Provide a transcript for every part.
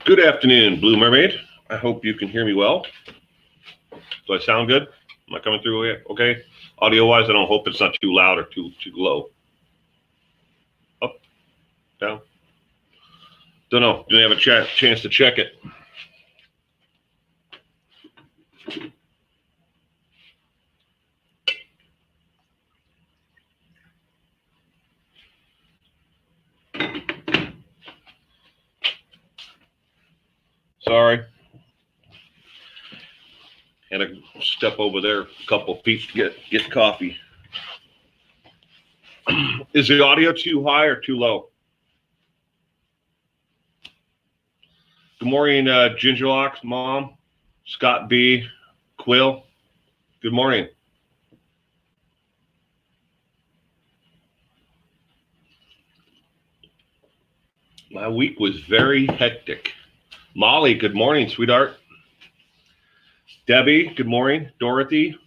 Good afternoon, Blue Mermaid. I hope you can hear me well. Do I sound good? Am I coming through okay? Audio-wise, I don't hope it's not too loud or too low. Up, down. Don't know. Didn't have a chance to check it. Sorry. Had to step over there a couple feet to get coffee. Is the audio too high or too low? Good morning, Gingerlocks, Mom, Scott B, Quill. Good morning. My week was very hectic. Molly, good morning, sweetheart. Debbie, good morning. Dorothy.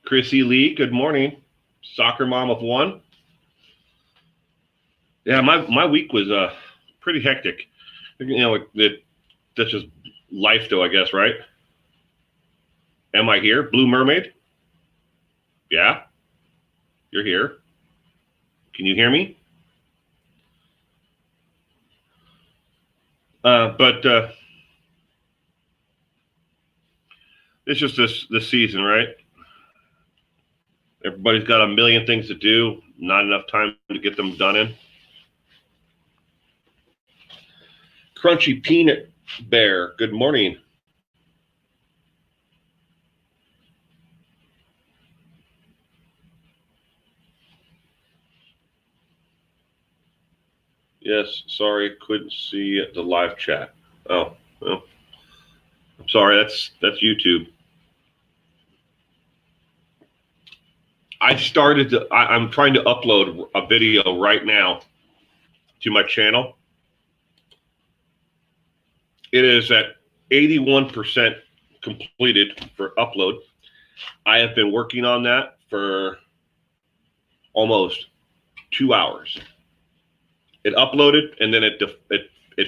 Chrissy Lee, good morning. Soccer mom of one. Yeah, my week was pretty hectic. You know, that's just life though, I guess, right? Am I here? Blue Mermaid? Yeah, you're here. Can you hear me? But it's just this season, right? Everybody's got a million things to do, not enough time to get them done in. Crunchy Peanut Bear, good morning. Yes, sorry, couldn't see the live chat. Oh, well, I'm sorry, that's YouTube. I'm trying to upload a video right now to my channel. It is at 81% completed for upload. I have been working on that for almost 2 hours. It uploaded and then it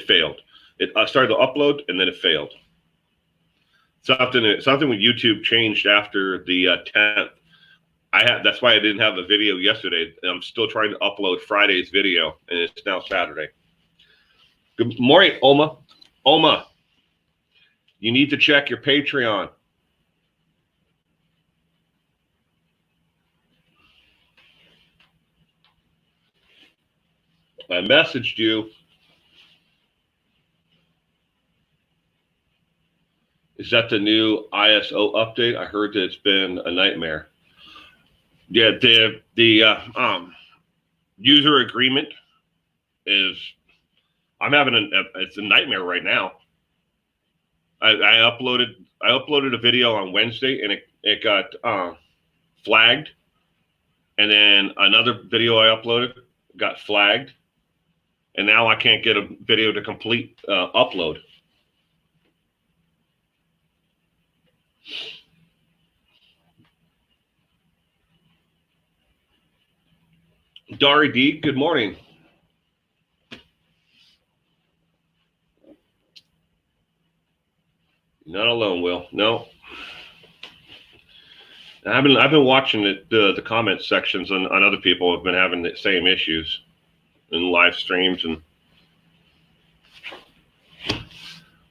failed. It started to upload and then it failed. Something with YouTube changed after the 10th. That's why I didn't have the video yesterday. I'm still trying to upload Friday's video, and it's now Saturday. Good morning, Oma. Oma, you need to check your Patreon. I messaged you. Is that the new ISO update? I heard that it's been a nightmare. Yeah, the user agreement is. I'm having it's a nightmare right now. I uploaded a video on Wednesday and it got flagged, and then another video I uploaded got flagged, and now I can't get a video to complete upload. Dari D, good morning. Not alone, Will. No. I've been watching the comment sections on other people have been having the same issues in live streams. And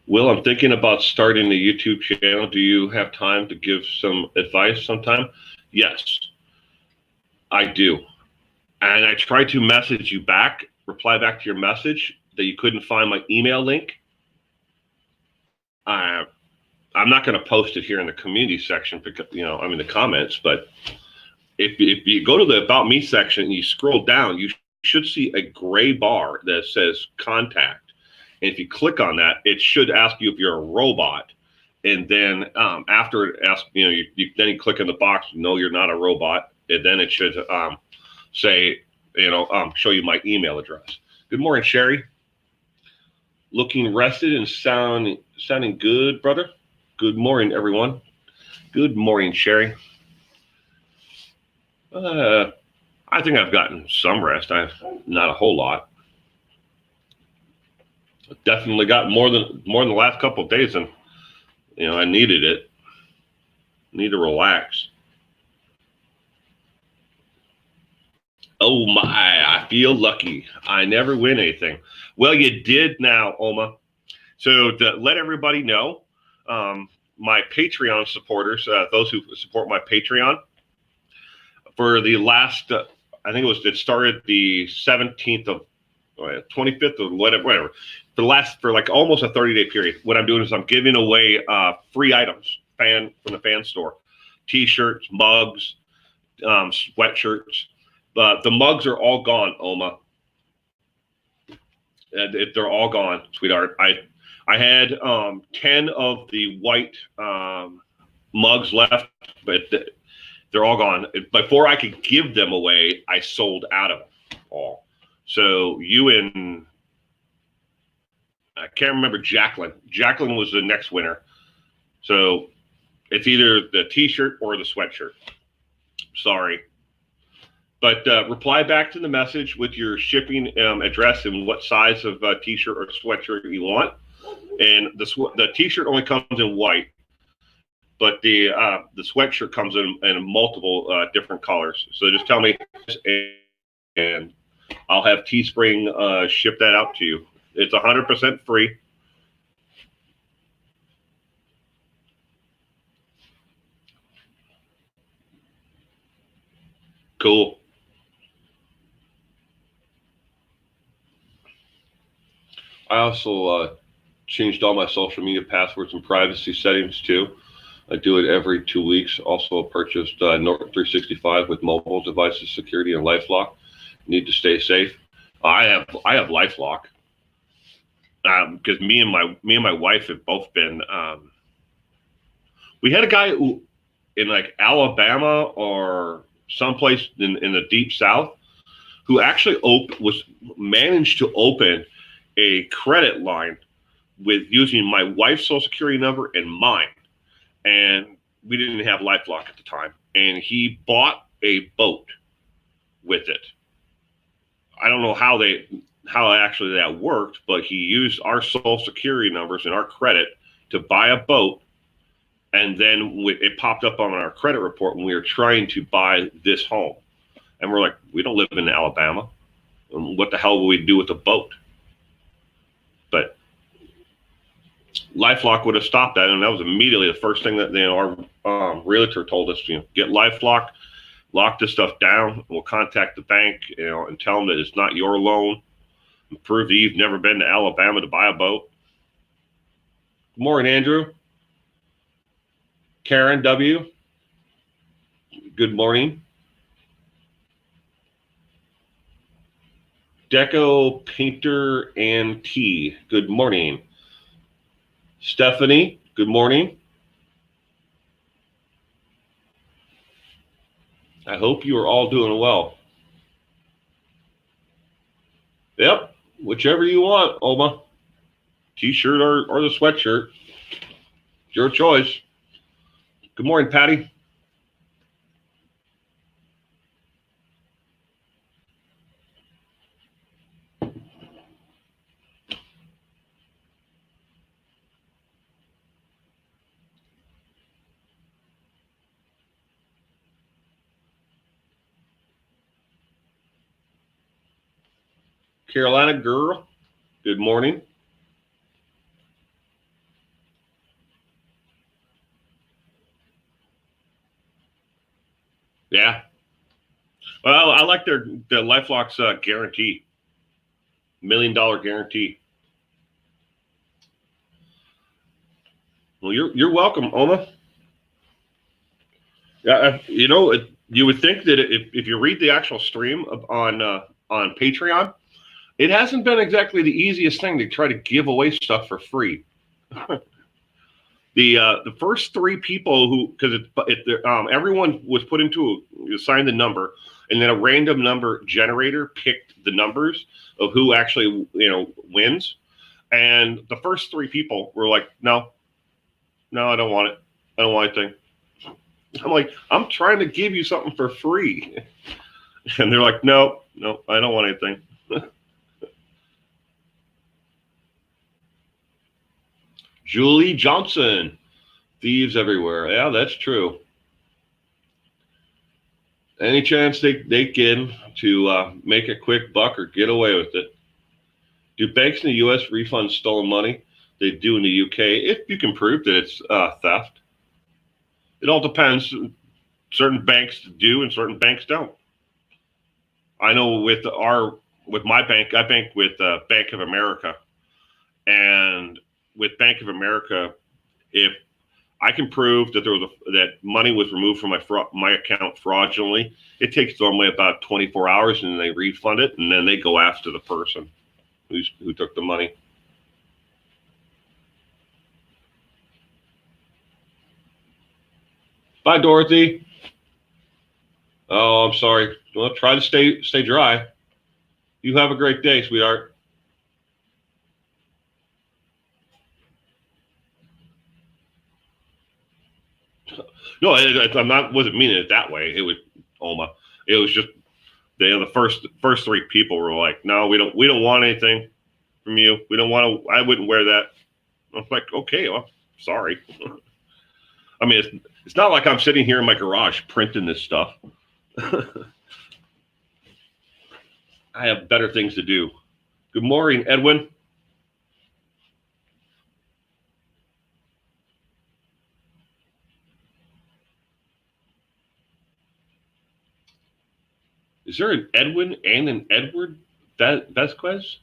Will, I'm thinking about starting the YouTube channel. Do you have time to give some advice sometime? Yes, I do. And I tried to message you back, reply back to your message that you couldn't find my email link. I'm not going to post it here in the community section because, I'm in the comments, but if you go to the About Me section and you scroll down, you should see a gray bar that says contact. And if you click on that, it should ask you if you're a robot. And then after it asks, then you click in the box, no, you're not a robot. And then it should say, show you my email address. Good morning, Sherry. Looking rested and sounding good, brother. Good morning, everyone. Good morning, Sherry. I I think I've gotten some rest. Not a whole lot. Definitely got more than the last couple of days, and I needed it. Need to relax. Oh my, I feel lucky. I never win anything. Well, you did now, Oma. So to let everybody know, my Patreon supporters, those who support my Patreon, for the last, I think it started the 17th of 25th or whatever. For like almost a 30-day period, what I'm doing is I'm giving away free items from the fan store, T-shirts, mugs, sweatshirts. The mugs are all gone, Oma. They're all gone, sweetheart. I had 10 of the white mugs left, but they're all gone. Before I could give them away, I sold out of them all. So you and I can't remember Jacqueline. Jacqueline was the next winner. So it's either the T-shirt or the sweatshirt. Sorry. But reply back to the message with your shipping address and what size of T-shirt or sweatshirt you want. And the T-shirt only comes in white, but the sweatshirt comes in multiple different colors. So just tell me, and I'll have Teespring ship that out to you. It's 100% free. Cool. I also changed all my social media passwords and privacy settings too. I do it every 2 weeks. Also purchased Norton 365 with mobile devices security and LifeLock. Need to stay safe. I have LifeLock because me and my wife have both been. We had a guy who in like Alabama or someplace in the deep South who actually managed to open a credit line with using my wife's social security number and mine. And we didn't have LifeLock at the time. And he bought a boat with it. I don't know how actually that worked, but he used our social security numbers and our credit to buy a boat. And then it popped up on our credit report when we were trying to buy this home. And we're like, we don't live in Alabama. What the hell will we do with a boat? But LifeLock would have stopped that, and that was immediately the first thing that our realtor told us. Get LifeLock, lock this stuff down. We'll contact the bank, and tell them that it's not your loan. And prove that you've never been to Alabama to buy a boat. Good morning, Andrew. Karen W. Good morning. Deco Painter and T. Good morning. Stephanie, good morning. I hope you are all doing well. Yep, whichever you want, Oma. T-shirt or the sweatshirt. It's your choice. Good morning, Patty. Carolina girl, good morning. Yeah. Well, I like the LifeLock's guarantee, $1 million guarantee. Well, you're welcome, Oma. Yeah, you would think that if you read the actual stream on Patreon, it hasn't been exactly the easiest thing to try to give away stuff for free. The first three people because everyone was put into assigned the number, and then a random number generator picked the numbers of who actually wins, and the first three people were like, no, I don't want it. I don't want anything. I'm like, I'm trying to give you something for free. And they're like, no, I don't want anything. Julie Johnson, thieves everywhere. Yeah, that's true. Any chance they can to make a quick buck or get away with it. Do banks in the U.S. refund stolen money? They do in the U.K. if you can prove that it's theft. It all depends. Certain banks do and certain banks don't. I know with my bank, I bank with Bank of America, and with Bank of America, if I can prove that that money was removed from my account fraudulently, it takes normally about 24 hours, and then they refund it, and then they go after the person who took the money. Bye, Dorothy. Oh, I'm sorry. Well, try to stay dry. You have a great day, sweetheart. No, I'm not. Wasn't meaning it that way. It was Oma. It was just the first three people were like, no, we don't want anything from you. We don't want to. I wouldn't wear that. I was like, okay, well, sorry. I mean, it's not like I'm sitting here in my garage printing this stuff. I have better things to do. Good morning, Edwin. Is there an Edwin and an Edward Vasquez?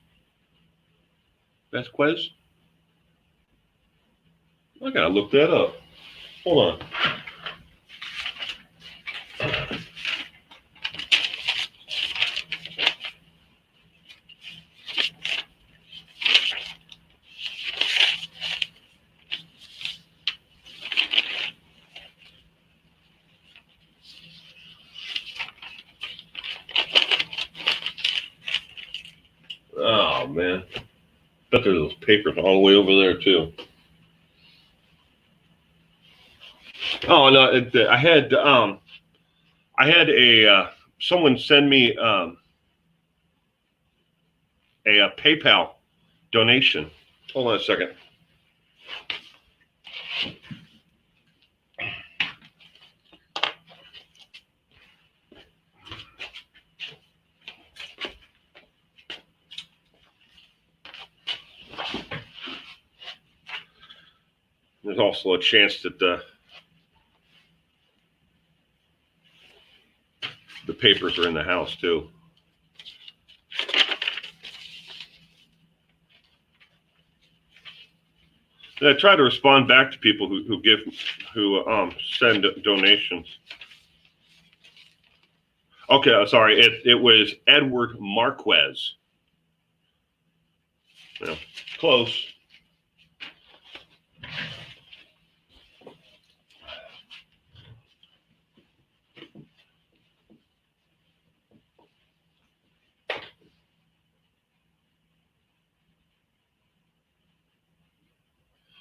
Vasquez? I gotta look that up. Hold on. Oh man, bet there's those papers all the way over there too. Oh no, I had a someone send me a PayPal donation. Hold on a second. There's also a chance that the papers are in the house too. And I try to respond back to people who send donations. Okay, sorry, it was Edward Marquez. Yeah, close.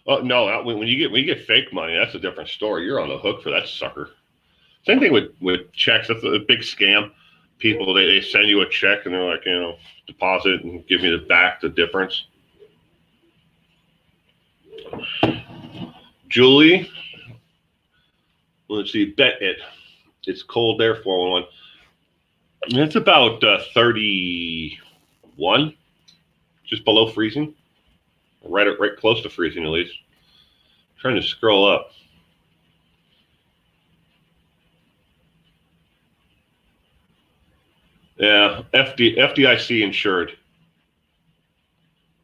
Oh no! When you get fake money, that's a different story. You're on the hook for that sucker. Same thing with checks. That's a big scam. People they send you a check and they're like, deposit and give me the difference. Julie, let's see. Bet it. It's cold there. 411. It's about 31, just below freezing. Right close to freezing at least. I'm trying to scroll up. Yeah, FDIC insured.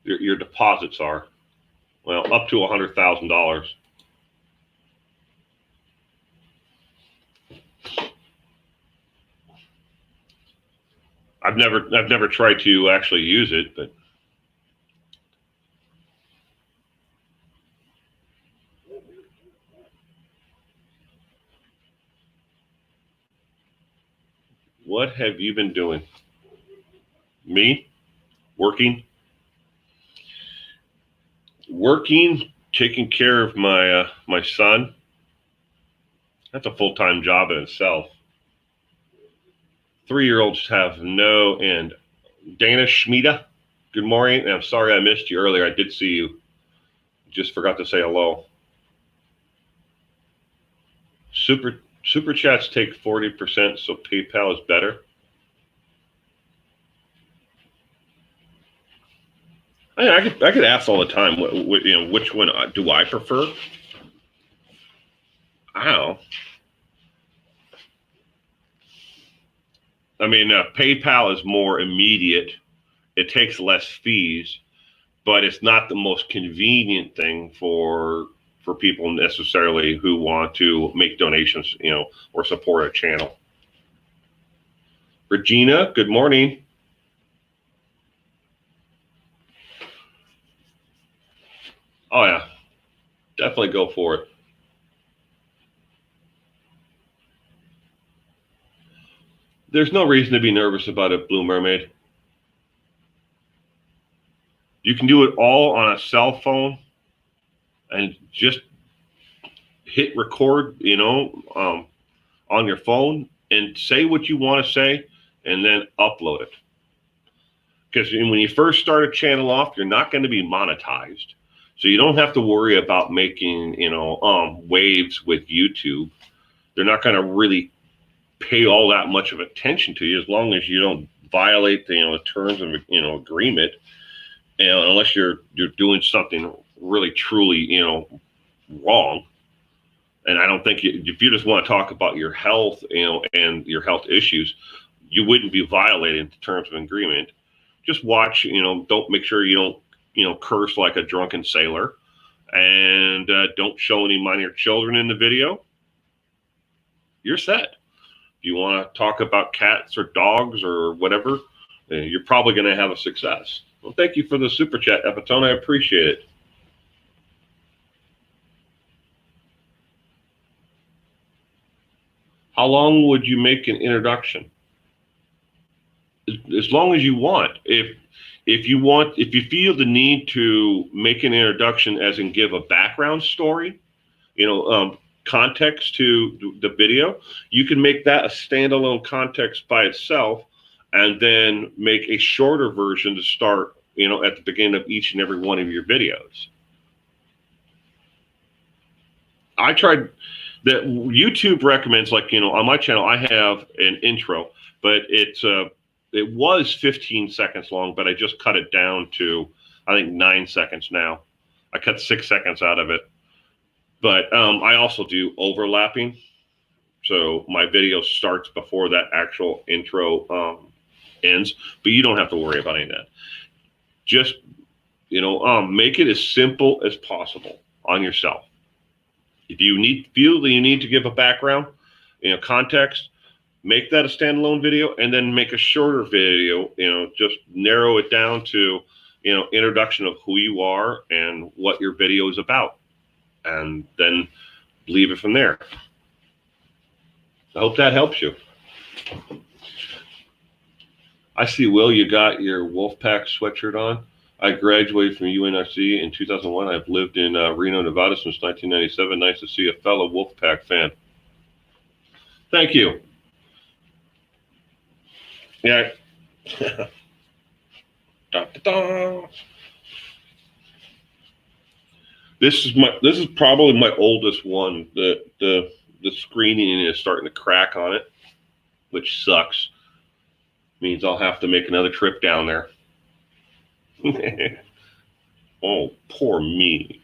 Your deposits are, well, up to $100,000. I've never tried to actually use it, but what have you been doing? Me? Working, taking care of my son. That's a full-time job in itself. 3-year-olds have no end. Dana Schmida, good morning. And I'm sorry I missed you earlier. I did see you. Just forgot to say hello. Super chats take 40%, so PayPal is better. I could ask all the time. Which one do I prefer? I don't know. I mean, PayPal is more immediate. It takes less fees, but it's not the most convenient thing for people necessarily who want to make donations, or support a channel. Regina, good morning. Oh yeah, definitely go for it. There's no reason to be nervous about it, Blue Mermaid. You can do it all on a cell phone and just hit record, on your phone and say what you want to say and then upload it. Because when you first start a channel off, you're not going to be monetized. So you don't have to worry about making, waves with YouTube. They're not going to really pay all that much of attention to you as long as you don't violate the terms of agreement, unless you're doing something really truly wrong. And I don't think if you just want to talk about your health and your health issues, you wouldn't be violating the terms of agreement. Just watch, don't make sure you don't curse like a drunken sailor, and don't show any minor children in the video. You're set. If you want to talk about cats or dogs or whatever, you're probably going to have a success. Well, thank you for the super chat, Epitone. I appreciate it. How long would you make an introduction? As long as you want. If you feel the need to make an introduction, as in give a background story, context to the video, you can make that a standalone context by itself, and then make a shorter version to start, at the beginning of each and every one of your videos. I tried that. YouTube recommends, on my channel, I have an intro, but it was 15 seconds long, but I just cut it down to, I think, 9 seconds now. I cut 6 seconds out of it. But I also do overlapping. So my video starts before that actual intro ends, but you don't have to worry about any of that. Just, make it as simple as possible on yourself. If you feel that you need to give a background, context, make that a standalone video, and then make a shorter video, just narrow it down to, introduction of who you are and what your video is about, and then leave it from there. I hope that helps you. I see, Will, you got your Wolfpack sweatshirt on. I graduated from UNRC in 2001. I've lived in Reno, Nevada since 1997. Nice to see a fellow Wolfpack fan. Thank you. Yeah. Da, da, da. This is probably my oldest one. The screening is starting to crack on it, which sucks. Means I'll have to make another trip down there. Oh, poor me.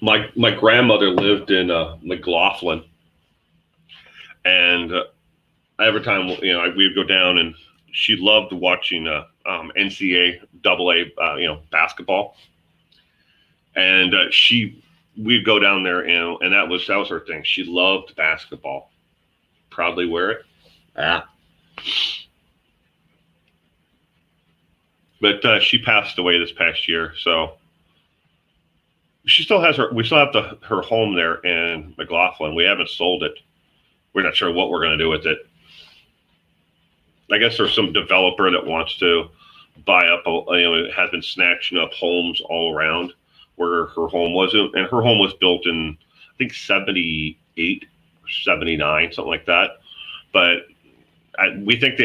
My grandmother lived in McLaughlin, and every time we'd go down, and she loved watching NCAA AA basketball, and we'd go down there, and that was her thing. She loved basketball. Proudly wear it. But she passed away this past year, so we still have her home there in McLaughlin. We haven't sold it. We're not sure what we're going to do with it. I guess there's some developer that wants to buy up, has been snatching up homes all around where her home was. And her home was built in, I think, 78. 79, something like that. But we think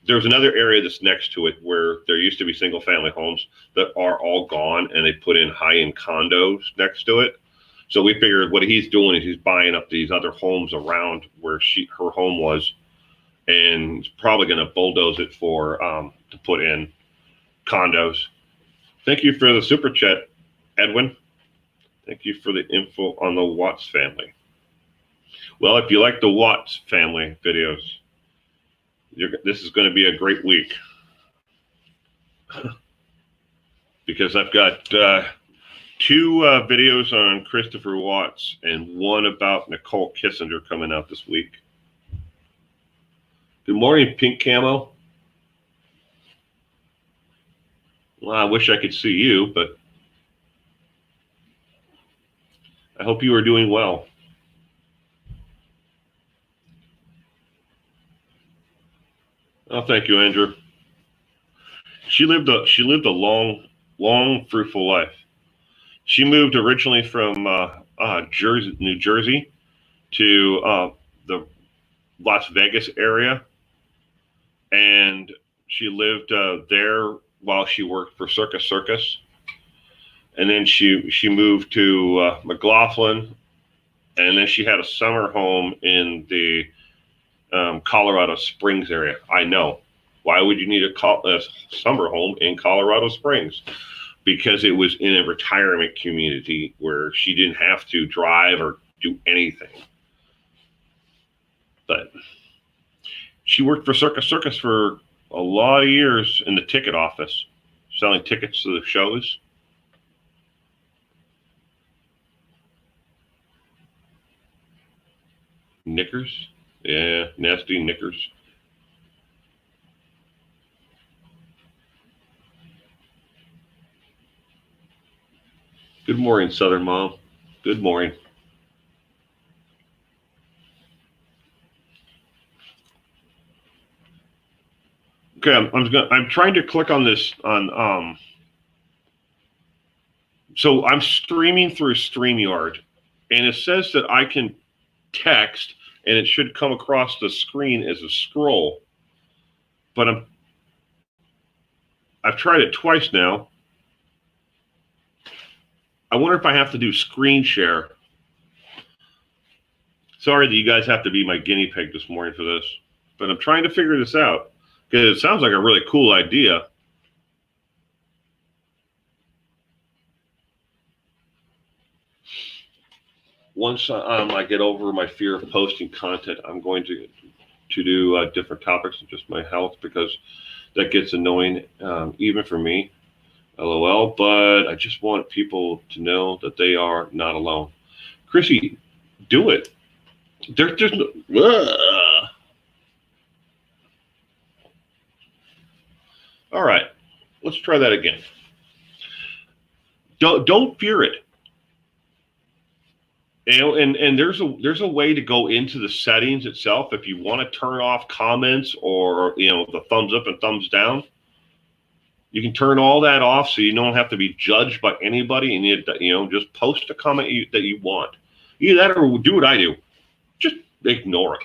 there's another area that's next to it where there used to be single family homes that are all gone, and they put in high-end condos next to it. So we figured what he's doing is he's buying up these other homes around where her home was, and he's probably going to bulldoze it for to put in condos. Thank you for the super chat, Edwin. Thank you for the info on the Watts family. Well, if you like the Watts family videos, this is going to be a great week because I've got 2 videos on Christopher Watts and one about Nicole Kissinger coming out this week. Good morning, Pink Camo. Well, I wish I could see you, but I hope you are doing well. Oh, thank you, Andrew. She lived a long, fruitful life. She moved originally from New Jersey to the Las Vegas area, and she lived there while she worked for Circus. And then she moved to McLaughlin, and then she had a summer home in the Colorado Springs area. I know. Why would you need a summer home in Colorado Springs? Because it was in a retirement community where she didn't have to drive or do anything. But she worked for Circus for a lot of years in the ticket office, selling tickets to the shows. Knickers? Yeah, nasty knickers. Good morning, Southern Mom. Good morning. Okay, I'm trying to click on this on so I'm streaming through StreamYard, and it says that I can text, and it should come across the screen as a scroll. But I've tried it twice now. I wonder if I have to do screen share. Sorry that you guys have to be my guinea pig this morning for this, but I'm trying to figure this out because it sounds like a really cool idea. Once I get over my fear of posting content, I'm going to do different topics of just my health, because that gets annoying even for me. LOL, but I just want people to know that they are not alone. Chrissy, do it. There's no. All right, let's try that again. Don't fear it. You know, and there's a way to go into the settings itself if you want to turn off comments or the thumbs up and thumbs down. You can turn all that off so you don't have to be judged by anybody, and you just post a comment that you want. Either that or do what I do. Just ignore it.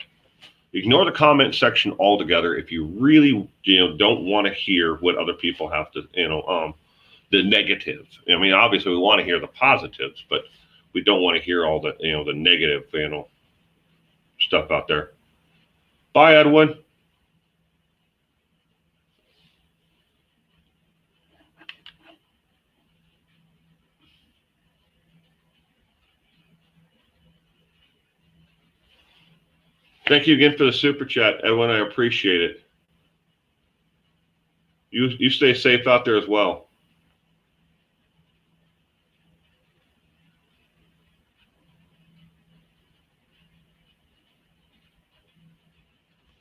Ignore the comment section altogether if you really don't want to hear what other people have to the negative. I mean, obviously we want to hear the positives, but we don't want to hear all the the negative stuff out there. Bye, Edwin. Thank you again for the super chat, Edwin. I appreciate it. You stay safe out there as well.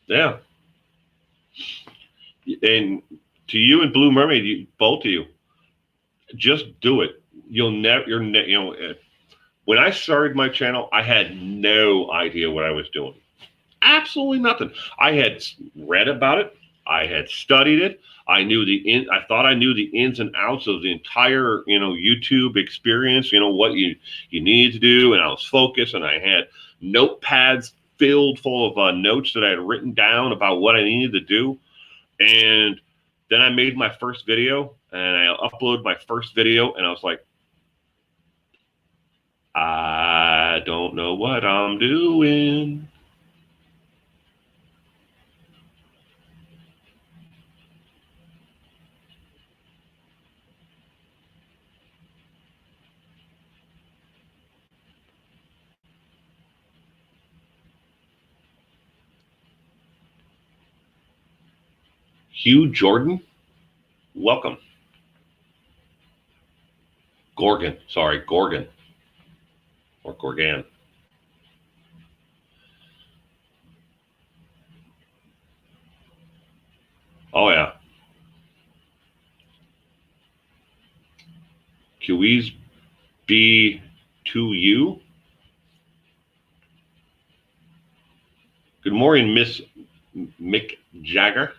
Yeah. And to you and Blue Mermaid, both of you, just do it. When I started my channel, I had no idea what I was doing. Absolutely nothing. I had read about it. I had studied it. I thought I knew the ins and outs of the entire, YouTube experience, what you needed to do. And I was focused, and I had notepads filled full of notes that I had written down about what I needed to do. And then I made my first video, and I uploaded my first video, and I was like, I don't know what I'm doing. Hugh Jordan, welcome. Gorgon or Gorgan. Oh yeah. QE's B2U. Good morning, Miss Mick Jagger.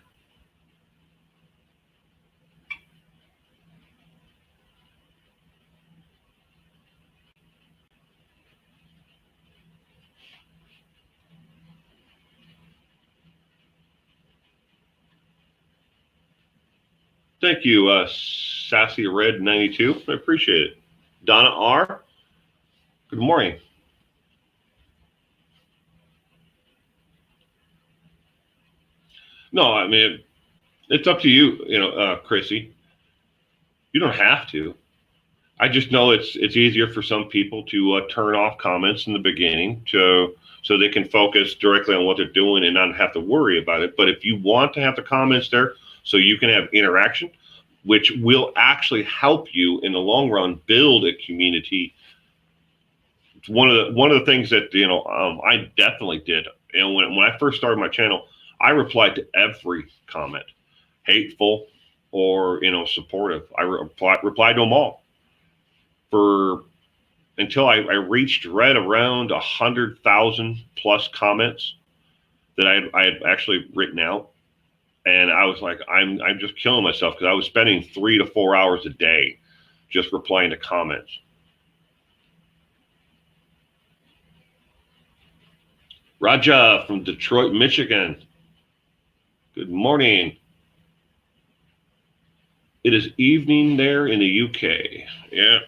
Thank you, Sassy Red 92. I appreciate it. Donna R. Good morning. No, I mean, it's up to you, Chrissy. You don't have to. I just know it's easier for some people to turn off comments in the beginning so they can focus directly on what they're doing and not have to worry about it. But if you want to have the comments there so you can have interaction, which will actually help you in the long run build a community. It's one of the things that I definitely did. And when I first started my channel, I replied to every comment, hateful or supportive. I replied to them all until I reached right around 100,000 plus comments that I had actually written out. And I was like, I'm just killing myself because I was spending 3 to 4 hours a day just replying to comments. Raja from Detroit, Michigan. Good morning. It is evening there in the UK. Yeah.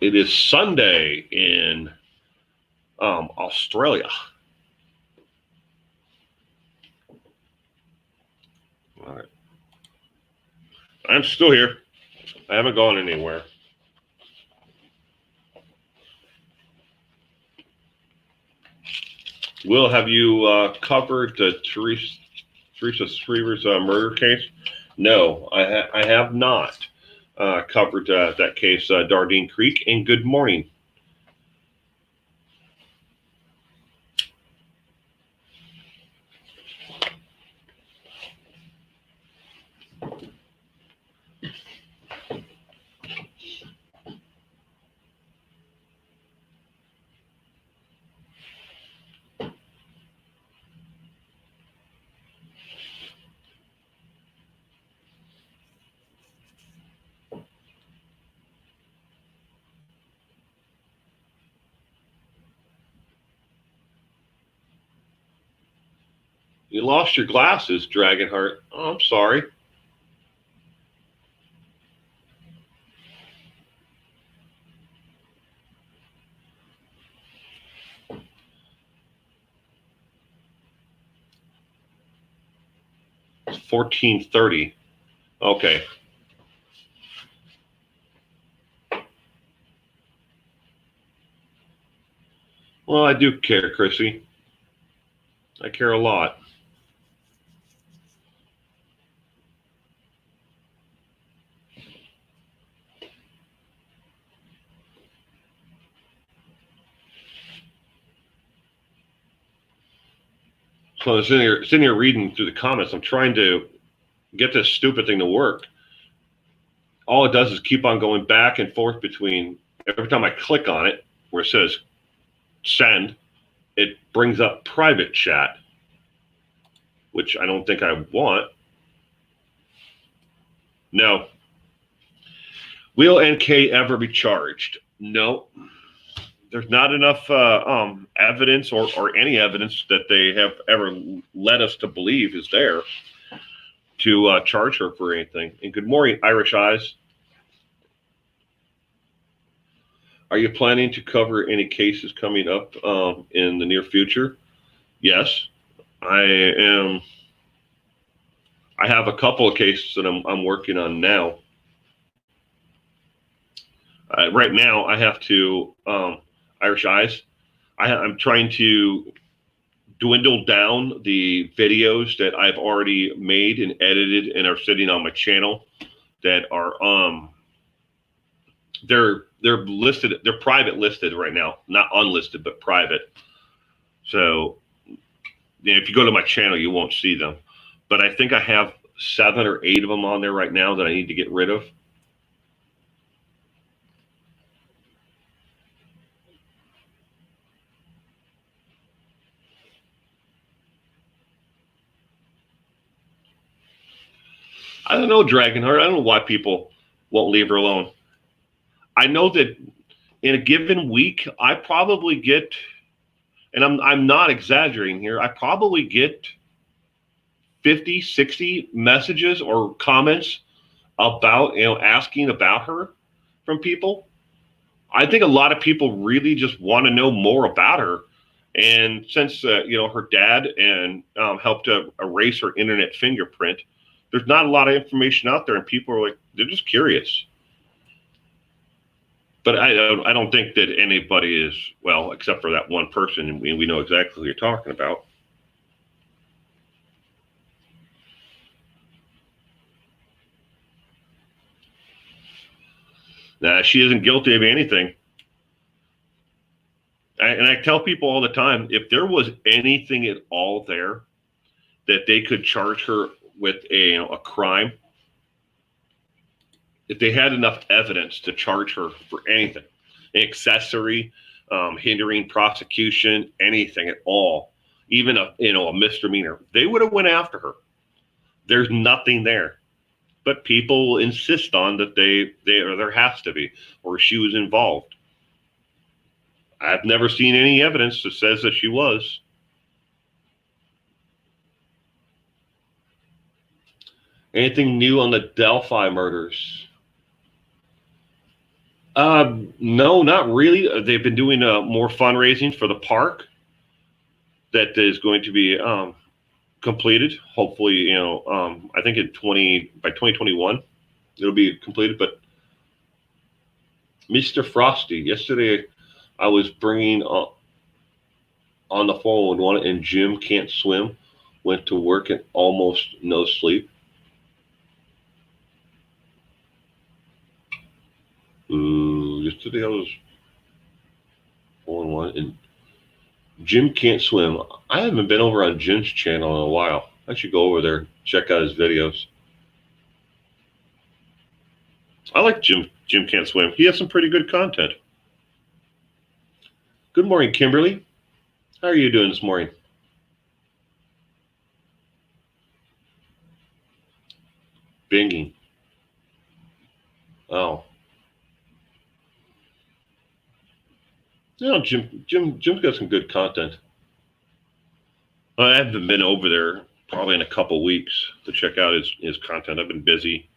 It is Sunday in Australia. All right. I'm still here. I haven't gone anywhere. Will, have you covered Teresa Shriver's murder case? No, I have not covered that case, Dardine Creek. And good morning. You lost your glasses, Dragonheart. Oh, I'm sorry. It's 14:30. Okay. Well, I do care, Chrissy. I care a lot. So I'm sitting here reading through the comments. I'm trying to get this stupid thing to work. All it does is keep on going back and forth between every time I click on it where it says send, it brings up private chat, which I don't think I want. No. Will NK ever be charged? No. There's not enough evidence or any evidence that they have ever led us to believe is there to charge her for anything. And good morning, Irish Eyes. Are you planning to cover any cases coming up in the near future? Yes, I am. I have a couple of cases that I'm working on now. Right now, I have to Irish Eyes. I'm trying to dwindle down the videos that I've already made and edited and are sitting on my channel that are they're listed, they're private listed right now, not unlisted but private. So if you go to my channel, you won't see them, but I think I have 7 or 8 of them on there right now that I need to get rid of. I don't know, Dragonheart. I don't know why people won't leave her alone. I know that in a given week, I probably get, and I'm not exaggerating here, I probably get 50, 60 messages or comments about, asking about her from people. I think a lot of people really just want to know more about her. And since, her dad and helped to erase her internet fingerprint, there's not a lot of information out there, and people are like, they're just curious. But I don't think that anybody is, well, except for that one person, and we know exactly who you're talking about. Nah, she isn't guilty of anything. And I tell people all the time, if there was anything at all there that they could charge her with a crime, if they had enough evidence to charge her for anything, accessory, hindering prosecution, anything at all, even a misdemeanor, they would have went after her. There's nothing there, but people insist on that there has to be, or she was involved. I've never seen any evidence that says that she was. Anything new on the Delphi murders? No, not really. They've been doing more fundraising for the park that is going to be completed. Hopefully, I think by 2021 it'll be completed. But Mr. Frosty, yesterday I was bringing on the phone one, and Jim can't swim. Went to work and almost no sleep. Yesterday I was on one, and Jim can't swim. I haven't been over on Jim's channel in a while. I should go over there, check out his videos. I like Jim Can't Swim. He has some pretty good content. Good morning, Kimberly. How are you doing this morning? Binging. Oh. Jim's got some good content. I haven't been over there probably in a couple weeks to check out his content. I've been busy.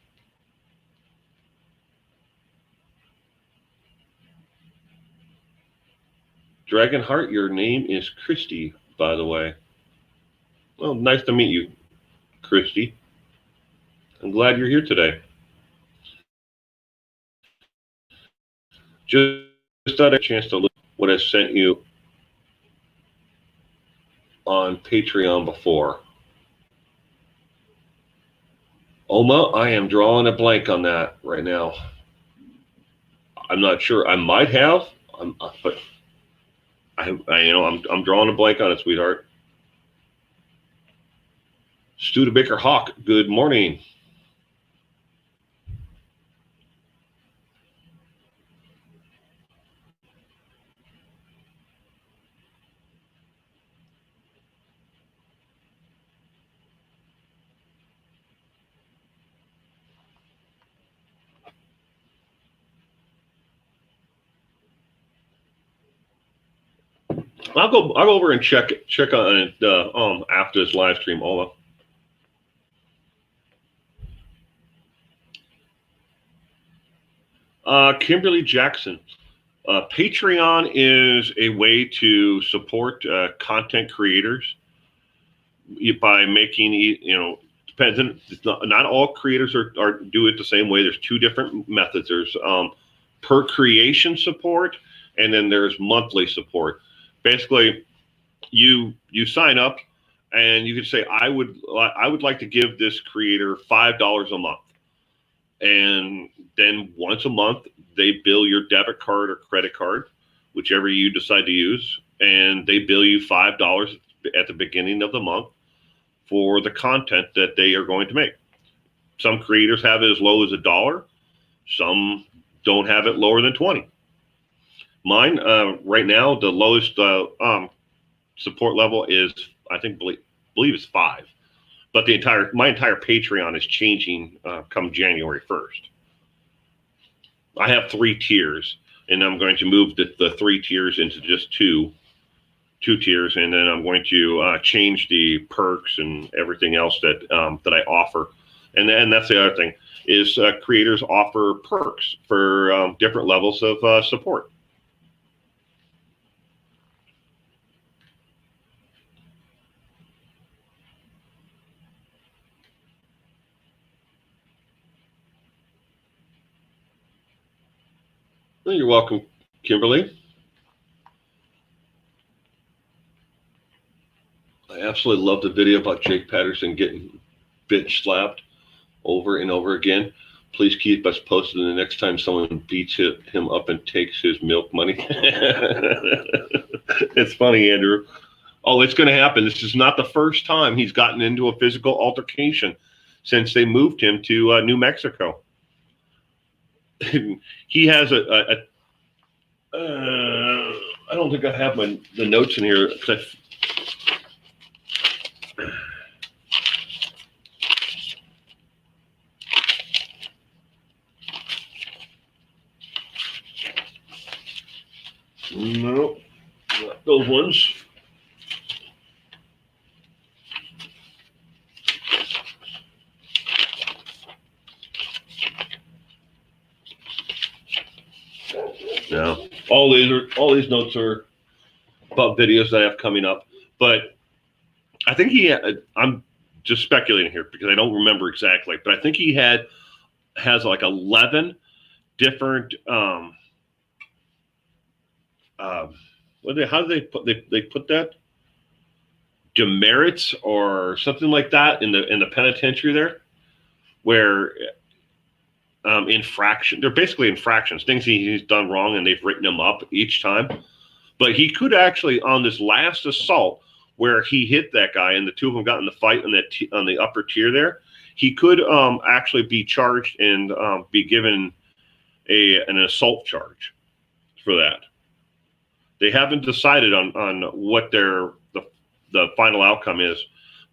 Dragonheart, your name is Christy, by the way. Well, nice to meet you, Christy. I'm glad you're here today. Just had a chance to look at what I sent you on Patreon before. Oma, I am drawing a blank on that right now. I'm not sure. I might have, but I'm drawing a blank on it, sweetheart. Studebaker Hawk, good morning. I'll go over and check on it after this live stream, Ola. Kimberly Jackson. Patreon is a way to support content creators by making, depends. It's not all creators are do it the same way. There's two different methods. There's per creation support, and then there's monthly support. Basically, you sign up, and you can say, I would like to give this creator $5 a month, and then once a month they bill your debit card or credit card, whichever you decide to use, and they bill you $5 at the beginning of the month for the content that they are going to make. Some creators have it as low as $1. Some don't have it lower than 20. Mine right now, the lowest support level is, I believe it's 5. But my entire Patreon is changing come January 1st. I have 3 tiers, and I'm going to move the 3 tiers into just two tiers, and then I'm going to change the perks and everything else that I offer. And then that's the other thing is creators offer perks for different levels of support. You're welcome, Kimberly. I absolutely love the video about Jake Patterson getting bitch slapped over and over again. Please keep us posted the next time someone beats him up and takes his milk money. It's funny, Andrew. Oh, it's going to happen. This is not the first time he's gotten into a physical altercation since they moved him to New Mexico. He has I don't think I have the notes in here. No, not those ones. No, all these notes are about videos that I have coming up. But I think I'm just speculating here because I don't remember exactly. But I think he has like 11 different how do they put that? Demerits or something like that in the penitentiary there, where they're basically infractions, things he's done wrong, and they've written him up each time. But he could actually, on this last assault where he hit that guy and the two of them got in the fight on the upper tier there, he could actually be charged and be given an assault charge for that. They haven't decided on what the final outcome is,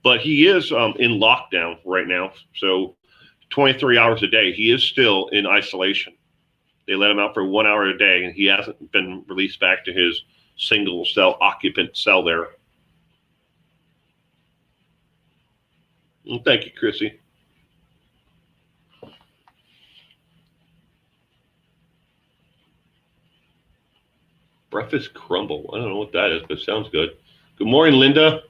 but he is in lockdown right now. So 23 hours a day, he is still in isolation. They let him out for 1 hour a day, and he hasn't been released back to his single cell occupant cell there. Well, thank you, Chrissy. Breakfast crumble. I don't know what that is, but it sounds good. Good morning, Linda.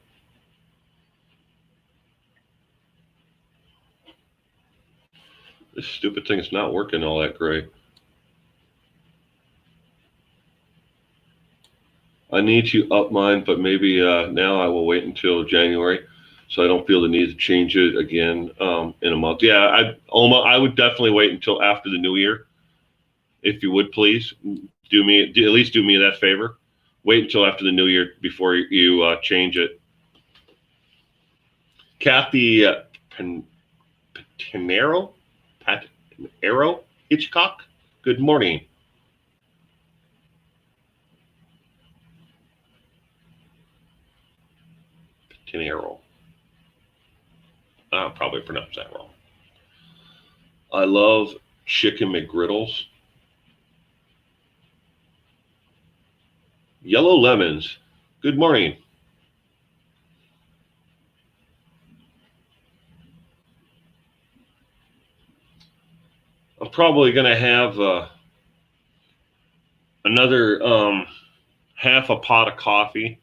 This stupid thing is not working all that great. I need to up mine, but maybe now I will wait until January, so I don't feel the need to change it again in a month. Yeah, I would definitely wait until after the new year, if you would please. At least do me that favor. Wait until after the new year before you change it. Kathy Patinero Hitchcock. Good morning. Patinero. I'll probably pronounce that wrong. I love chicken McGriddles. Yellow lemons. Good morning. I'm probably going to have another half a pot of coffee,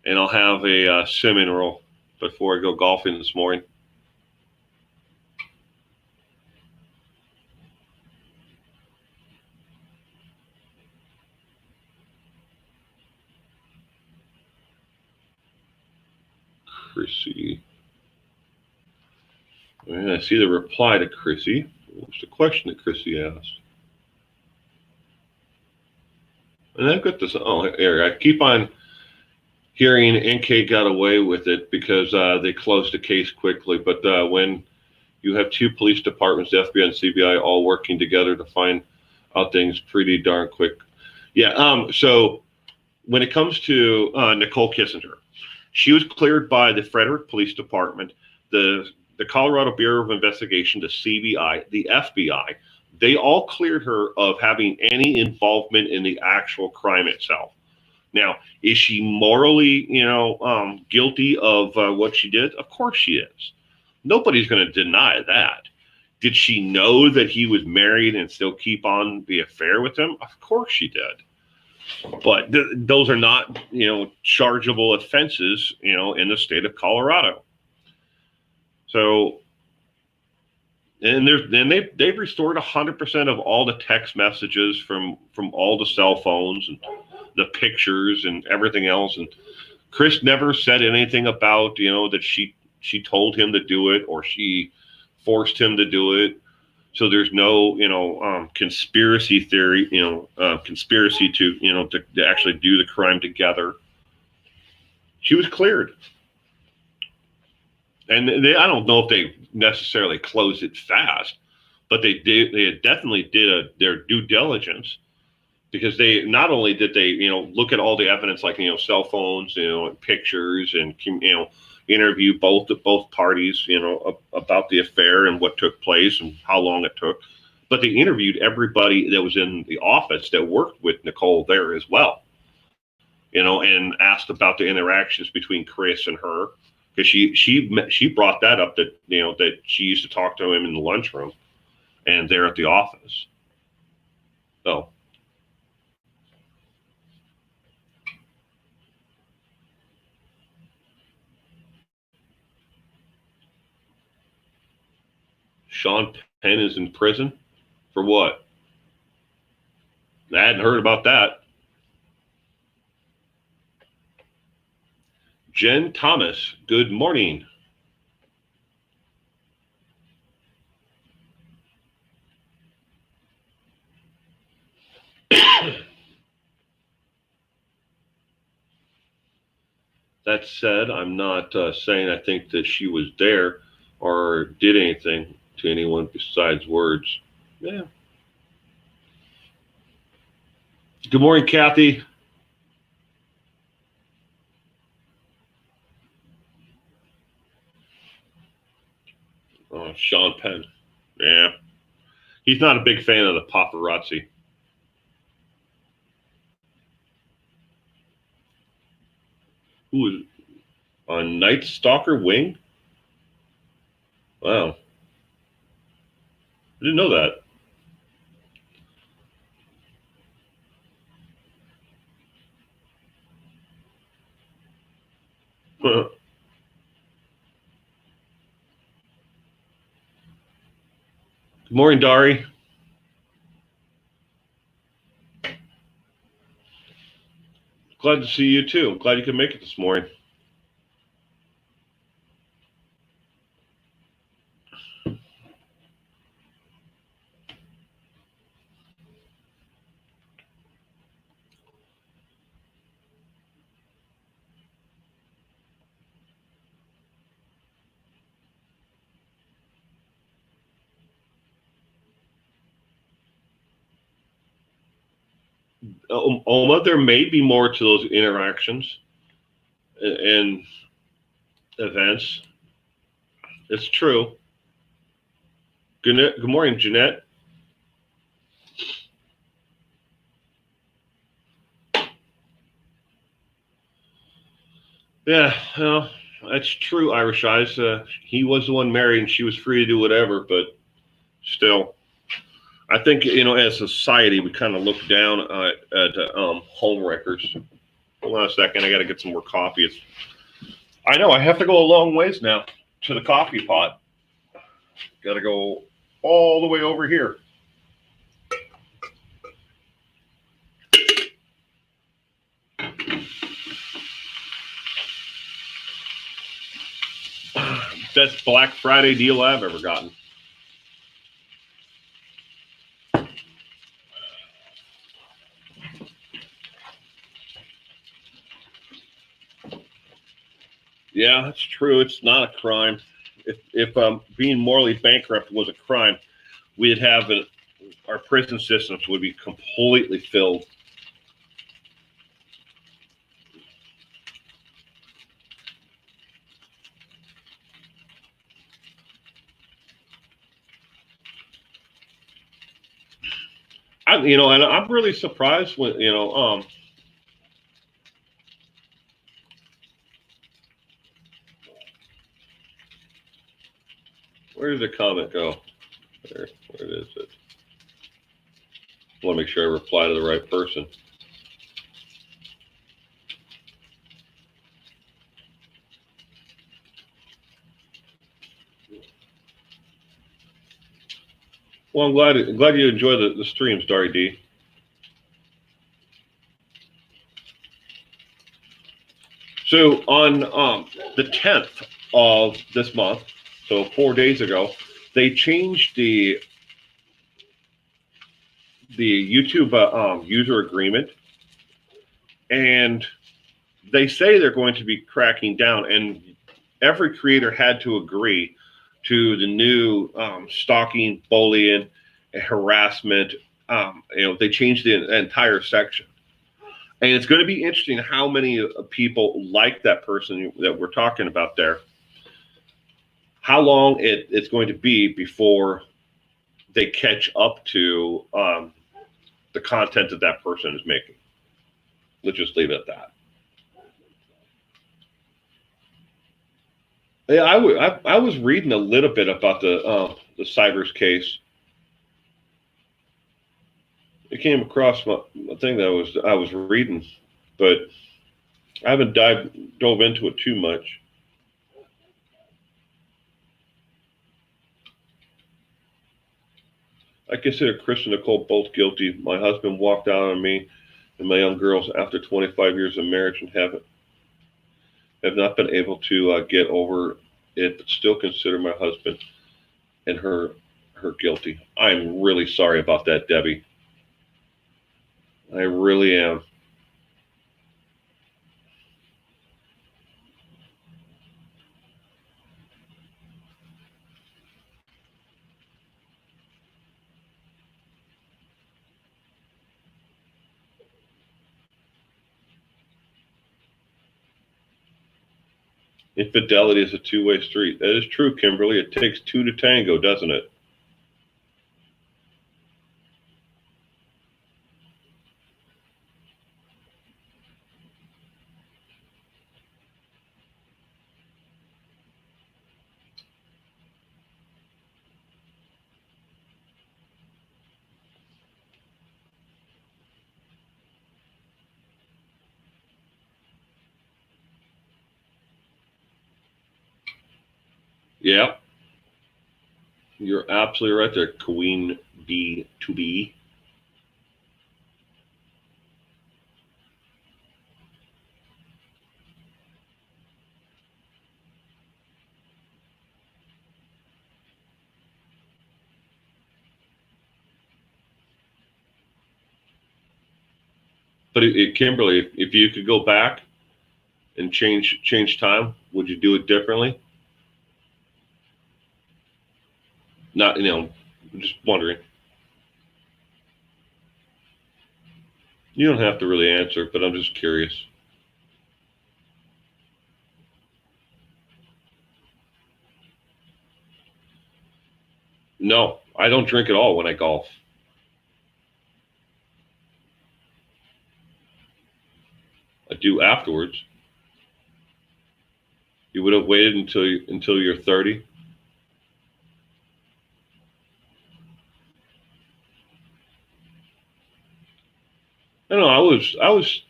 and I'll have a cinnamon roll before I go golfing this morning. Chrissy. And I see the reply to Chrissy. What's the question that Chrissy asked? And I've got this. Oh, here, I keep on hearing NK got away with it because they closed the case quickly. But when you have two police departments, the FBI and CBI, all working together to find out things pretty darn quick. Yeah. So when it comes to Nicole Kissinger, she was cleared by the Frederick Police Department, the Colorado Bureau of Investigation, the CBI, the FBI. They all cleared her of having any involvement in the actual crime itself. Now, is she morally, guilty of what she did? Of course she is. Nobody's going to deny that. Did she know that he was married and still keep on the affair with him? Of course she did. But those are not, chargeable offenses, in the state of Colorado. So, and they've restored 100% of all the text messages from all the cell phones and the pictures and everything else. And Chris never said anything about, that she told him to do it or she forced him to do it. So there's no, conspiracy theory, conspiracy to actually do the crime together. She was cleared. And I don't know if they necessarily closed it fast, but they definitely did their due diligence, because they not only did they, look at all the evidence, like, cell phones, and pictures, and, interview both parties, about the affair and what took place and how long it took. But they interviewed everybody that was in the office that worked with Nicole there as well, and asked about the interactions between Chris and her, because she brought that up, that that she used to talk to him in the lunchroom and there at the office. So. Sean Penn is in prison for what? I hadn't heard about that. Jen Thomas, good morning. That said, I'm not saying I think that she was there or did anything to anyone besides words. Yeah. Good morning, Kathy. Sean Penn. Yeah. He's not a big fan of the paparazzi. Who is on Night Stalker Wing? Wow. I didn't know that. Good morning, Dari. Glad to see you too. Glad you could make it this morning. Oma, there may be more to those interactions and events. It's true. Good morning, Jeanette. Yeah, well, that's true, Irish Eyes. He was the one married, and she was free to do whatever. But still, I think as a society, we kind of look down at home wreckers. Hold on a second, I got to get some more coffee. I know I have to go a long ways now to the coffee pot. Got to go all the way over here. Best Black Friday deal I've ever gotten. Yeah, that's true. It's not a crime. If being morally bankrupt was a crime, we'd have our prison systems would be completely filled. And I'm really surprised when where did the comment go? Where is it? I want to make sure I reply to the right person. Well, I'm glad you enjoy the streams, Dari D. So on the 10th of this month, so 4 days ago, they changed the YouTube user agreement, and they say they're going to be cracking down, and every creator had to agree to the new stalking, bullying, harassment. They changed the entire section. And it's going to be interesting how many people like that person that we're talking about there, how long it's going to be before they catch up to the content that that person is making. Let's just leave it at that. Yeah, I was reading a little bit about the Cybers case. It came across my thing that I was reading, but I haven't dove into it too much. I consider Chris and Nicole both guilty. My husband walked out on me and my young girls after 25 years of marriage and have not been able to get over it, but still consider my husband and her guilty. I'm really sorry about that, Debbie. I really am. Infidelity is a two-way street. That is true, Kimberly. It takes two to tango, doesn't it? Yeah, you're absolutely right there, Queen B2B. But Kimberly, if you could go back and change time, would you do it differently? Not, just wondering. You don't have to really answer, but I'm just curious. No, I don't drink at all when I golf. I do afterwards. You would have waited until you're 30. I don't know. I was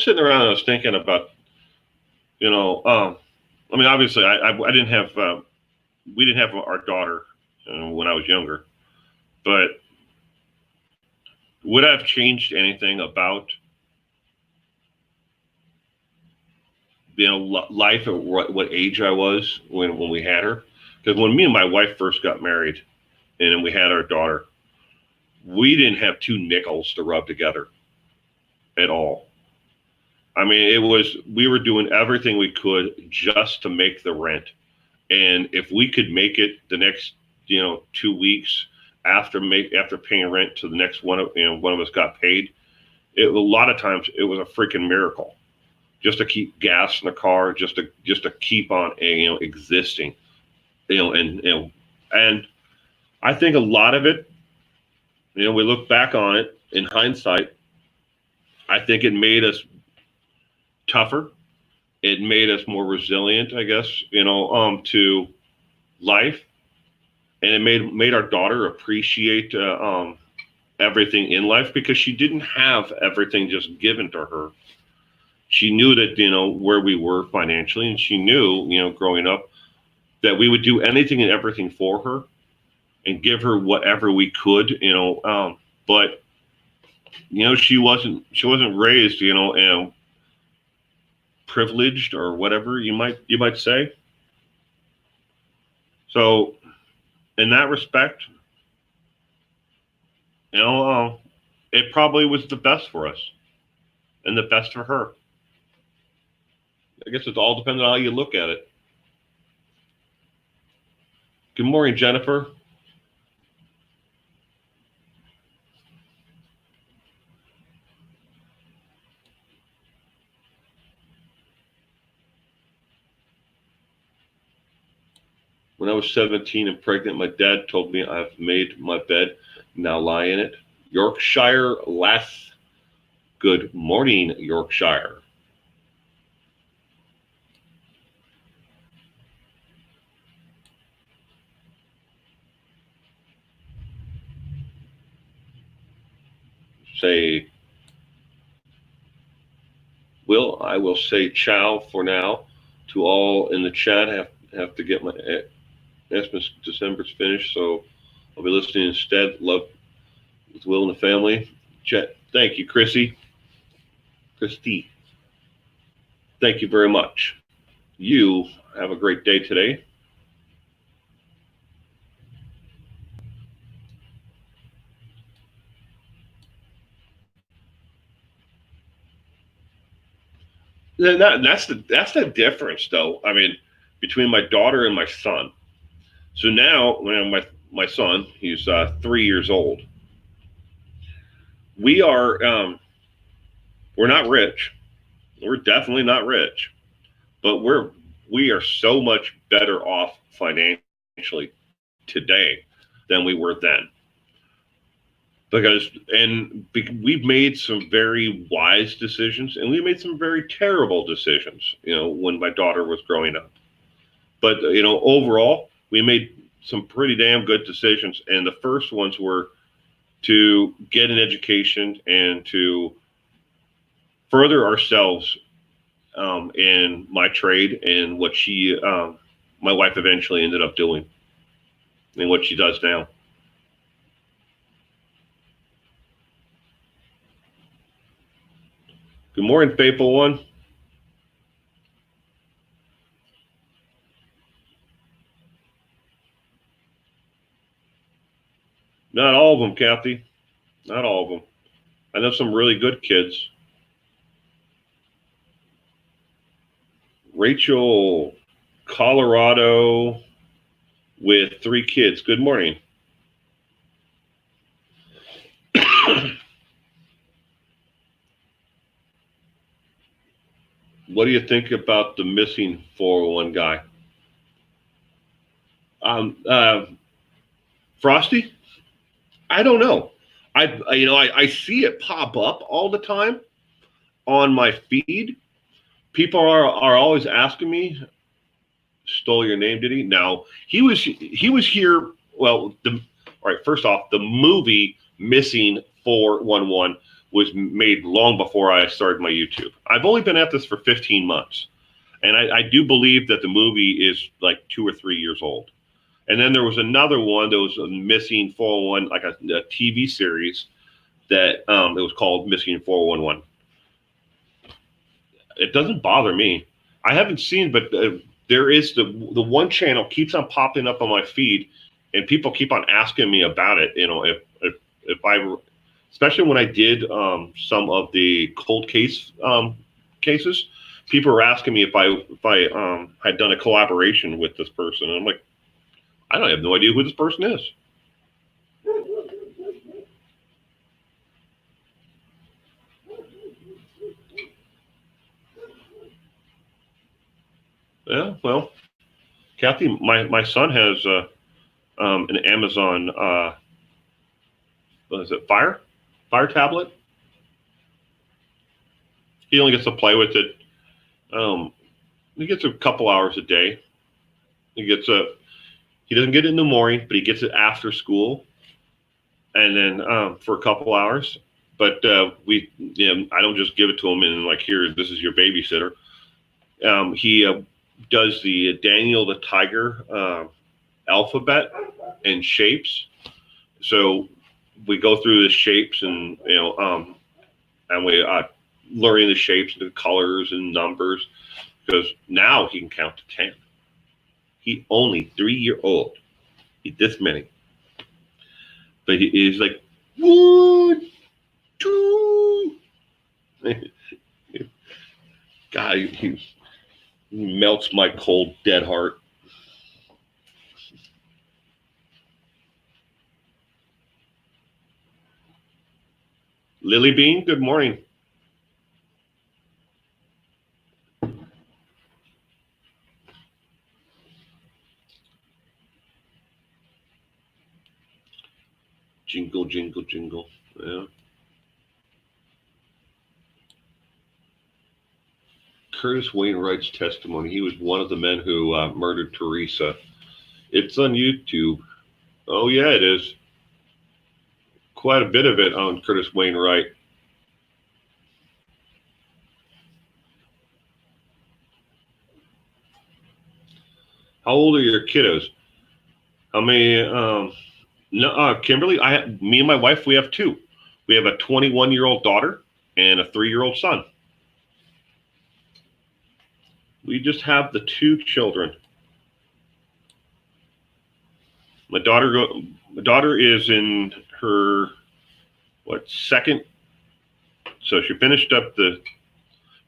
sitting around and I was thinking about, you know, I mean, obviously, I didn't have we didn't have our daughter when I was younger, but would I have changed anything about, life at what age I was when we had her? Because when me and my wife first got married and then we had our daughter, we didn't have two nickels to rub together at all. I mean, we were doing everything we could just to make the rent. And if we could make it the next, 2 weeks after paying rent to the next one of us got paid, a lot of times it was a freaking miracle just to keep gas in the car, just to keep on, existing, and I think a lot of it, we look back on it in hindsight. I think it made us tougher. It made us more resilient, I guess, to life, and it made our daughter appreciate everything in life because she didn't have everything just given to her. She knew that where we were financially, and she knew growing up that we would do anything and everything for her and give her whatever we could, but she wasn't raised, privileged or whatever you might say. So in that respect, it probably was the best for us and the best for her. I guess it all depends on how you look at it. Good morning, Jennifer. When I was 17 and pregnant, my dad told me I've made my bed, now lie in it. Yorkshire lass. Good morning, Yorkshire. Say, I will say ciao for now to all in the chat. Have to get my Xmas December's finished, so I'll be listening instead. Love with Will and the family. Chat. Thank you, Chrissy. Christy. Thank you very much. You have a great day today. That's the difference, though. I mean, between my daughter and my son. So now, when my son, he's 3 years old. We're not rich. We're definitely not rich, but we are so much better off financially today than we were then. We've made some very wise decisions, and we made some very terrible decisions, when my daughter was growing up. But overall, we made some pretty damn good decisions, and the first ones were to get an education and to further ourselves in my trade and what my wife eventually ended up doing and what she does now. Good morning, faithful one. Not all of them, Kathy. Not all of them. I know some really good kids. Rachel, Colorado, with 3 kids. Good morning. What do you think about the missing 401 guy? Frosty? I don't know. I see it pop up all the time on my feed, people are always asking me, stole your name, did he? No, he was here. Well, all right. First off, the movie Missing 411 was made long before I started my YouTube. I've only been at this for 15 months, and I do believe that the movie is like 2 or 3 years old. And then there was another one that was Missing 411, like a TV series that it was called Missing 411. It doesn't bother me. I haven't seen, but there is the one channel keeps on popping up on my feed, and people keep on asking me about it. You know, if I, especially when I did some of the cold case cases, people were asking me if I had done a collaboration with this person, and I'm like, I don't have no idea who this person is. Yeah, well, Kathy, my son has an Amazon what is it, Fire tablet. He only gets to play with it. He gets a couple hours a day. He doesn't get it in the morning, but he gets it after school, and then for a couple hours. But I don't just give it to him and like, here, this is your babysitter. He does the Daniel the Tiger alphabet and shapes. So we go through the shapes and and we learning the shapes and the colors and numbers, because now he can count to 10. He only 3-year-old. He's this many, but he is like 1, 2. God, he melts my cold, dead heart. Lily Bean, good morning. Jingle, jingle, jingle. Yeah. Curtis Wainwright's testimony. He was one of the men who murdered Teresa. It's on YouTube. Oh, yeah, it is. Quite a bit of it on Curtis Wainwright. How old are your kiddos? How many? No, Kimberly, me and my wife, we have 2. We have a 21-year-old daughter and a 3-year-old son. We just have the 2 children. My daughter is in her second. So she finished up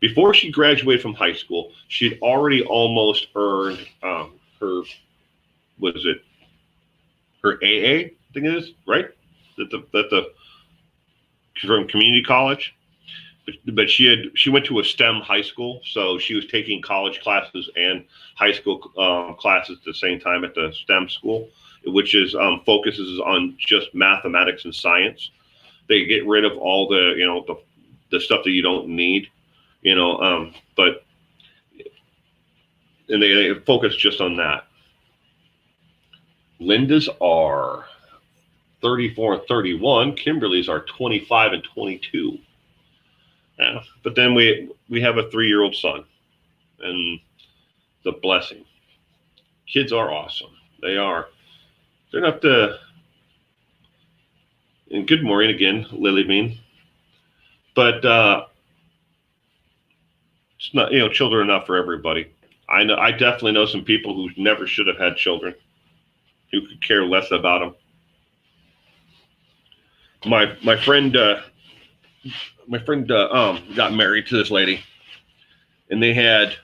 before she graduated from high school. She'd already almost earned her AA, I think it is, right? From community college. But she went to a STEM high school, so she was taking college classes and high school classes at the same time at the STEM school, which is focuses on just mathematics and science. They get rid of all the stuff that you don't need, but and they focus just on that. Linda's are 34 and 31. Kimberly's are 25 and 22. Yeah, but then we have a 3-year-old son, and the blessing. Kids are awesome. They are. They're not the. And good morning again, Lily Bean. But it's not, children are not for everybody. I definitely know some people who never should have had children, who could care less about them. My friend got married to this lady, and they had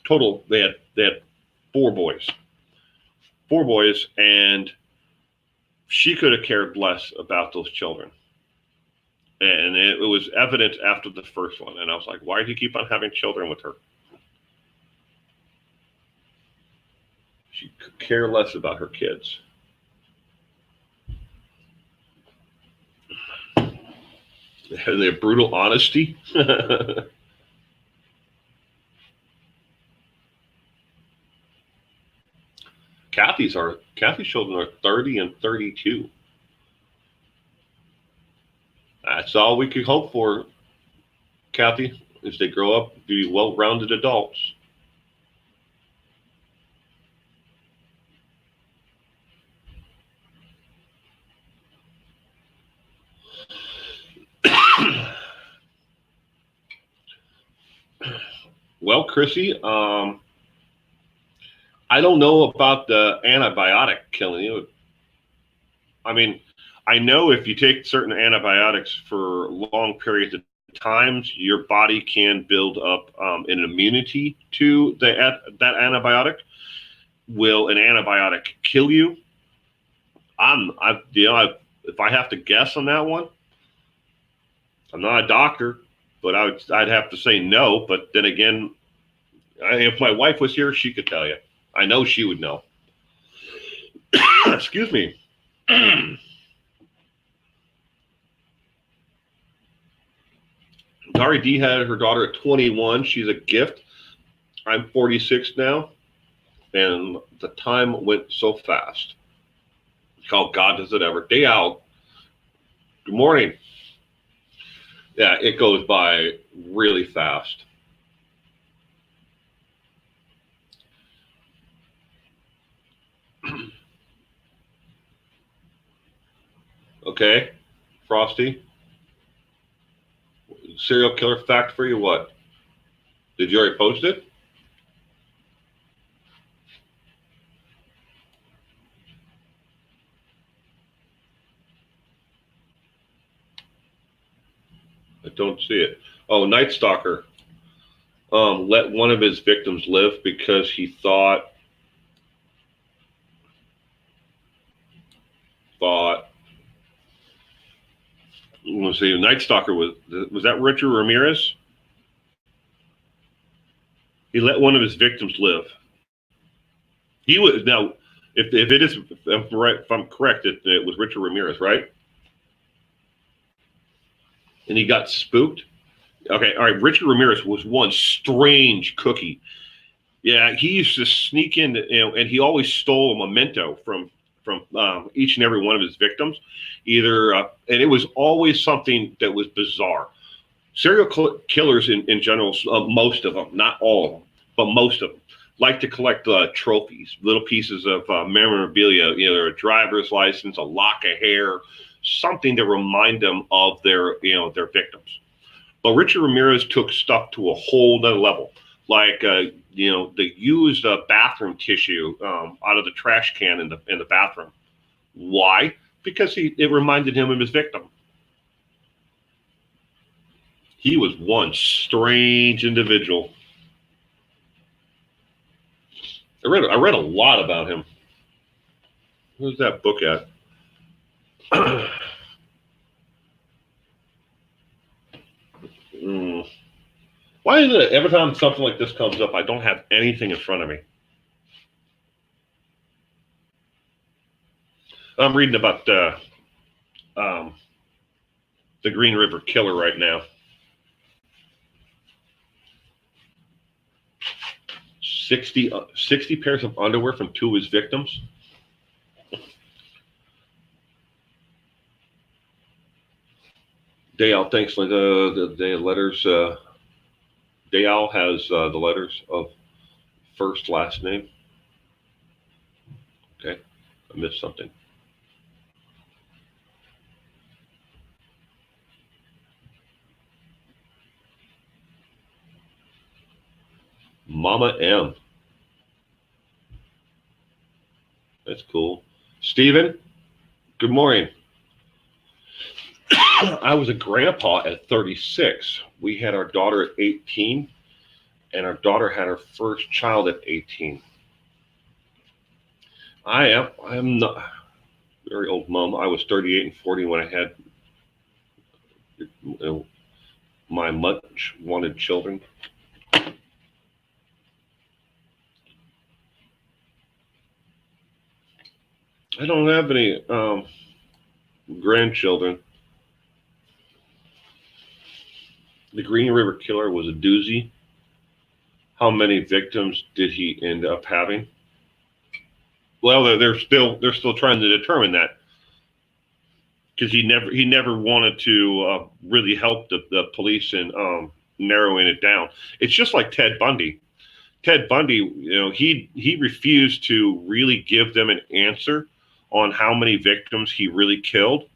4 boys. 4 boys, and she could have cared less about those children. And it was evident after the first one. And I was like, why do you keep on having children with her? She could care less about her kids. Their brutal honesty. Kathy's children are 30 and 32. That's all we could hope for, Kathy, as they grow up to be well-rounded adults. Well, Chrissy, I don't know about the antibiotic killing you. I mean, I know if you take certain antibiotics for long periods of times, your body can build up an immunity to that antibiotic. Will an antibiotic kill you? If I have to guess on that one, I'm not a doctor, but I'd have to say no. But then again, if my wife was here, she could tell you. I know she would know. Excuse me. Dari D had her daughter at 21. She's a gift. I'm 46 now, and the time went so fast. Oh, God, does it ever. Day out. Good morning. Yeah, it goes by really fast. Okay, Frosty. Serial killer fact for you, what? Did you already post it? I don't see it. Oh, Night Stalker. Let one of his victims live because he thought let's see, Night Stalker was that Richard Ramirez? He let one of his victims live. He was now, if it is, if I'm correct, it was Richard Ramirez, right? And he got spooked. Okay, all right. Richard Ramirez was one strange cookie. Yeah, he used to sneak in, and he always stole a memento from each and every one of his victims. And it was always something that was bizarre. Serial killers in general, most of them, not all of them, but most of them, like to collect trophies, little pieces of memorabilia, either a driver's license, a lock of hair, something to remind them of their victims. But Richard Ramirez took stuff to a whole nother level, like they used bathroom tissue out of the trash can in the bathroom. Why? Because it reminded him of his victim. He was one strange individual. I read a lot about him. Where's that book at? Why is it every time something like this comes up, I don't have anything in front of me? I'm reading about the Green River Killer right now. 60 pairs of underwear from two of his victims. Dayal, thanks for the letters. Dayal has the letters of first, last name. Okay, I missed something. Mama M. That's cool. Steven, good morning. I was a grandpa at 36. We had our daughter at 18, and our daughter had her first child at 18. I am not very old, Mom. I was 38 and 40 when I had my much wanted children. I don't have any grandchildren. The Green River Killer was a doozy. How many victims did he end up having? Well, they're still trying to determine that, because he never wanted to really help the police in narrowing it down. It's just like Ted Bundy. Ted Bundy, he refused to really give them an answer on how many victims he really killed.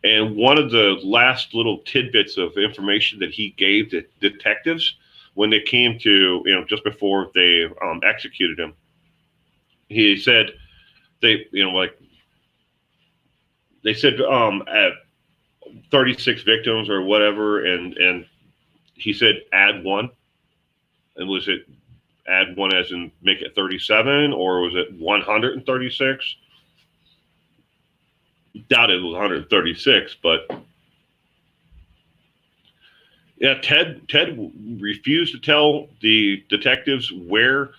And one of the last little tidbits of information that he gave the detectives when they came to, just before they executed him, he said like they said at 36 victims or whatever, and he said add one. And was it add one as in make it 37, or was it 136? Doubt it was 136, but yeah, Ted refused to tell the detectives where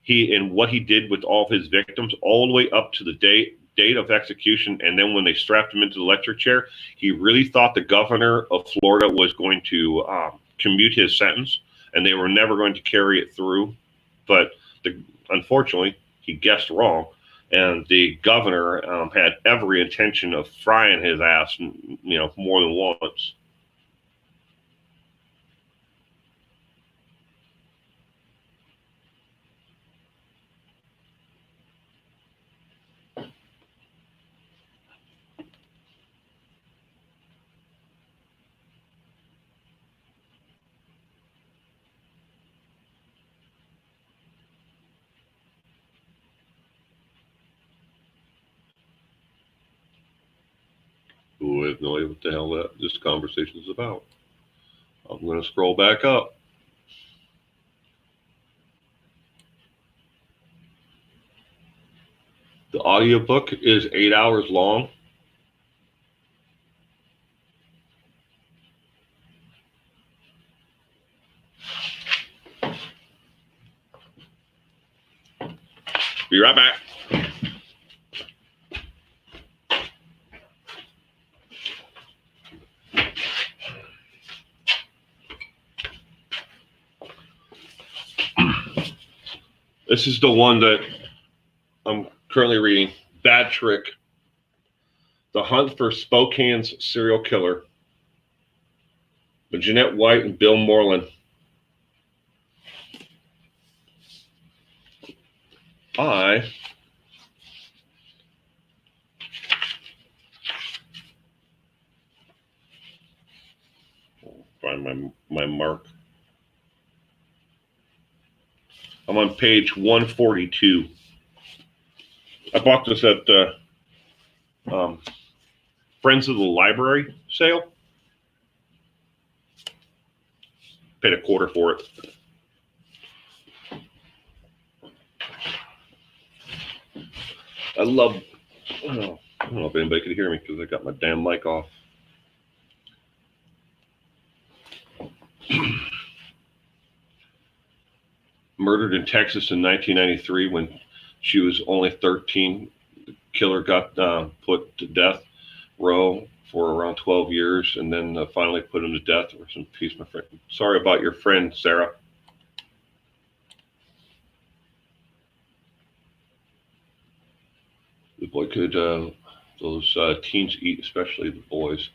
he and what he did with all of his victims, all the way up to the date of execution. And then when they strapped him into the electric chair, he really thought the governor of Florida was going to commute his sentence, and they were never going to carry it through. But unfortunately, he guessed wrong, and the governor had every intention of frying his ass, more than once. Who has no idea what the hell this conversation is about? I'm going to scroll back up. The audiobook is 8 hours long. Be right back. This is the one that I'm currently reading. Bad Trick. The Hunt for Spokane's Serial Killer. By Jeanette White and Bill Moreland. I find my mark. I'm on page 142. I bought this at Friends of the Library sale. Paid $0.25 for it. I don't know if anybody could hear me because I got my damn mic off. Murdered in Texas in 1993 when she was only 13. The killer got put to death row for around 12 years, and then finally put him to death. Rest in peace, my friend. Sorry about your friend, Sarah. The boy could, those teens eat, especially the boys.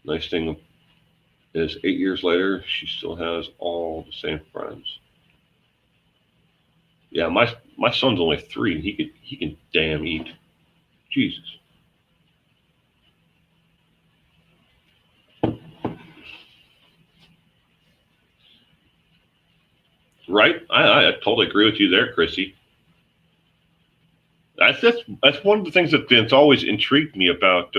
Nice thing is 8 years later, she still has all the same friends. Yeah, my son's only 3, and he can damn eat. Jesus. Right? I totally agree with you there, Chrissy. That's one of the things that's always intrigued me about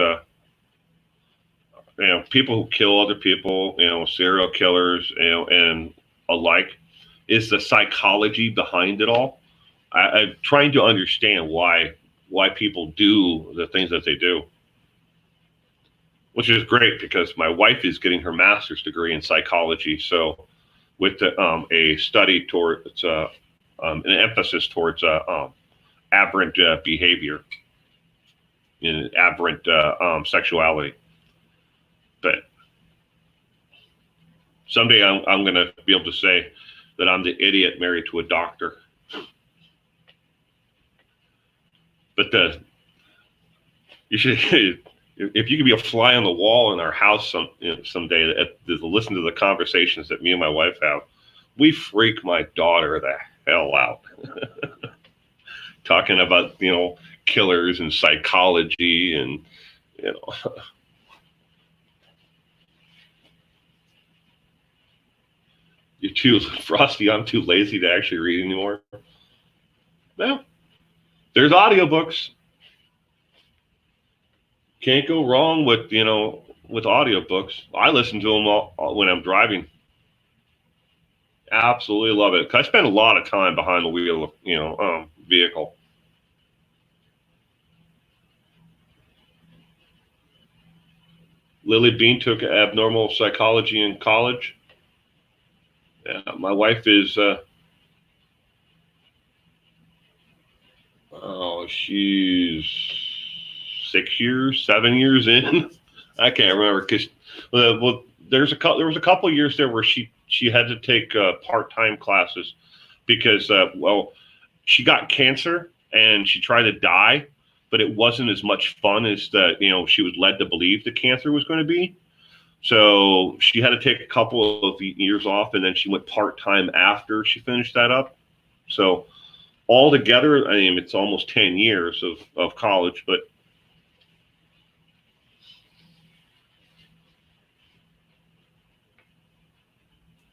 people who kill other people, serial killers, and alike, is the psychology behind it all. I'm trying to understand why people do the things that they do, which is great because my wife is getting her master's degree in psychology. So with a study towards an emphasis towards aberrant behavior and aberrant sexuality. But someday I'm going to be able to say that I'm the idiot married to a doctor. But you should, if you could be a fly on the wall in our house someday, to listen to the conversations that me and my wife have, we freak my daughter the hell out. Talking about, killers and psychology and, you're too Frosty. I'm too lazy to actually read anymore. Well, there's audiobooks. Can't go wrong with audiobooks. I listen to them all when I'm driving. Absolutely love it. 'Cause I spend a lot of time behind the wheel of vehicle. Lily Bean took abnormal psychology in college. Yeah, my wife is. She's 6 years, 7 years in. I can't remember because there was a couple of years there where she had to take part-time classes because she got cancer and she tried to die, but it wasn't as much fun as she was led to believe the cancer was going to be. So she had to take a couple of years off, and then she went part-time after she finished that up. So altogether, I mean, it's almost 10 years of college, but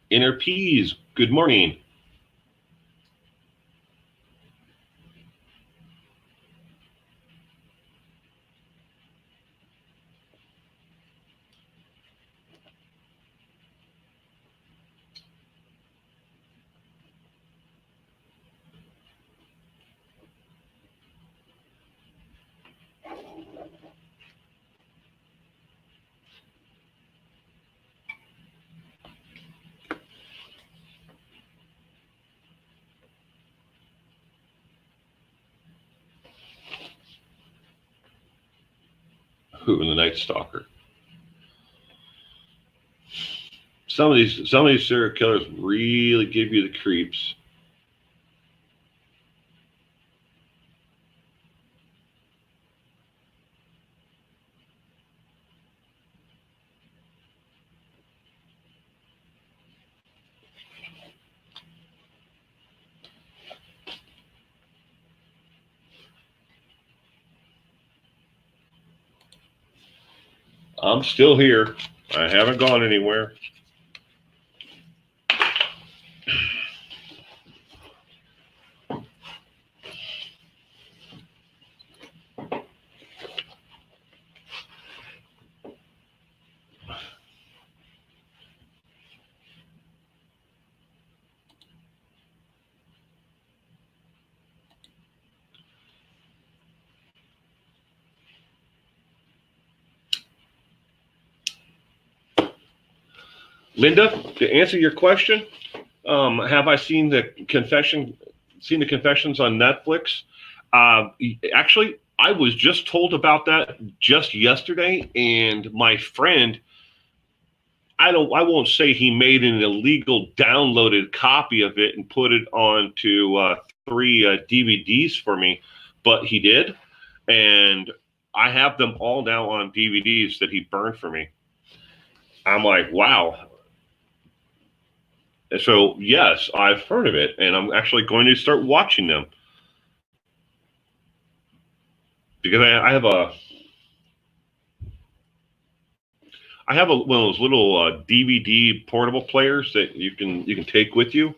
Inner Peas, good morning. Who in the Night Stalker? Some of these serial killers really give you the creeps. I'm still here. I haven't gone anywhere. Linda, to answer your question, have I seen the confessions on Netflix? Actually, I was just told about that just yesterday, and my friend, I won't say he made an illegal downloaded copy of it and put it onto 3 DVDs for me, but he did, and I have them all now on DVDs that he burned for me. I'm like, wow. And so, yes, I've heard of it, and I'm actually going to start watching them because I have one of those little DVD portable players that you can take with you,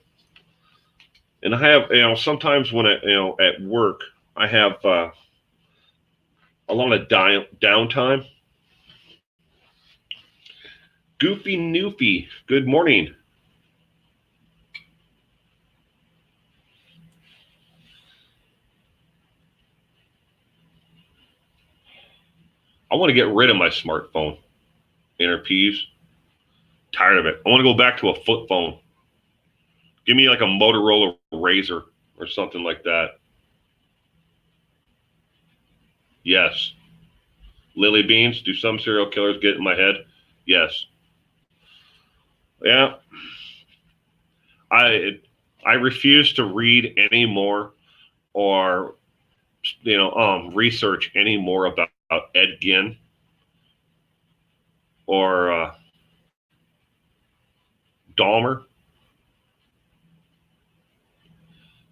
and I have sometimes when at work I have a lot of downtime. Goofy Noofy, good morning. I want to get rid of my smartphone. Inner Peas. Tired of it. I want to go back to a flip phone. Give me like a Motorola Razr or something like that. Yes. Lily beans. Do some serial killers get in my head? Yes. Yeah. I refuse to read anymore or research any more about Ed Gein or Dahmer.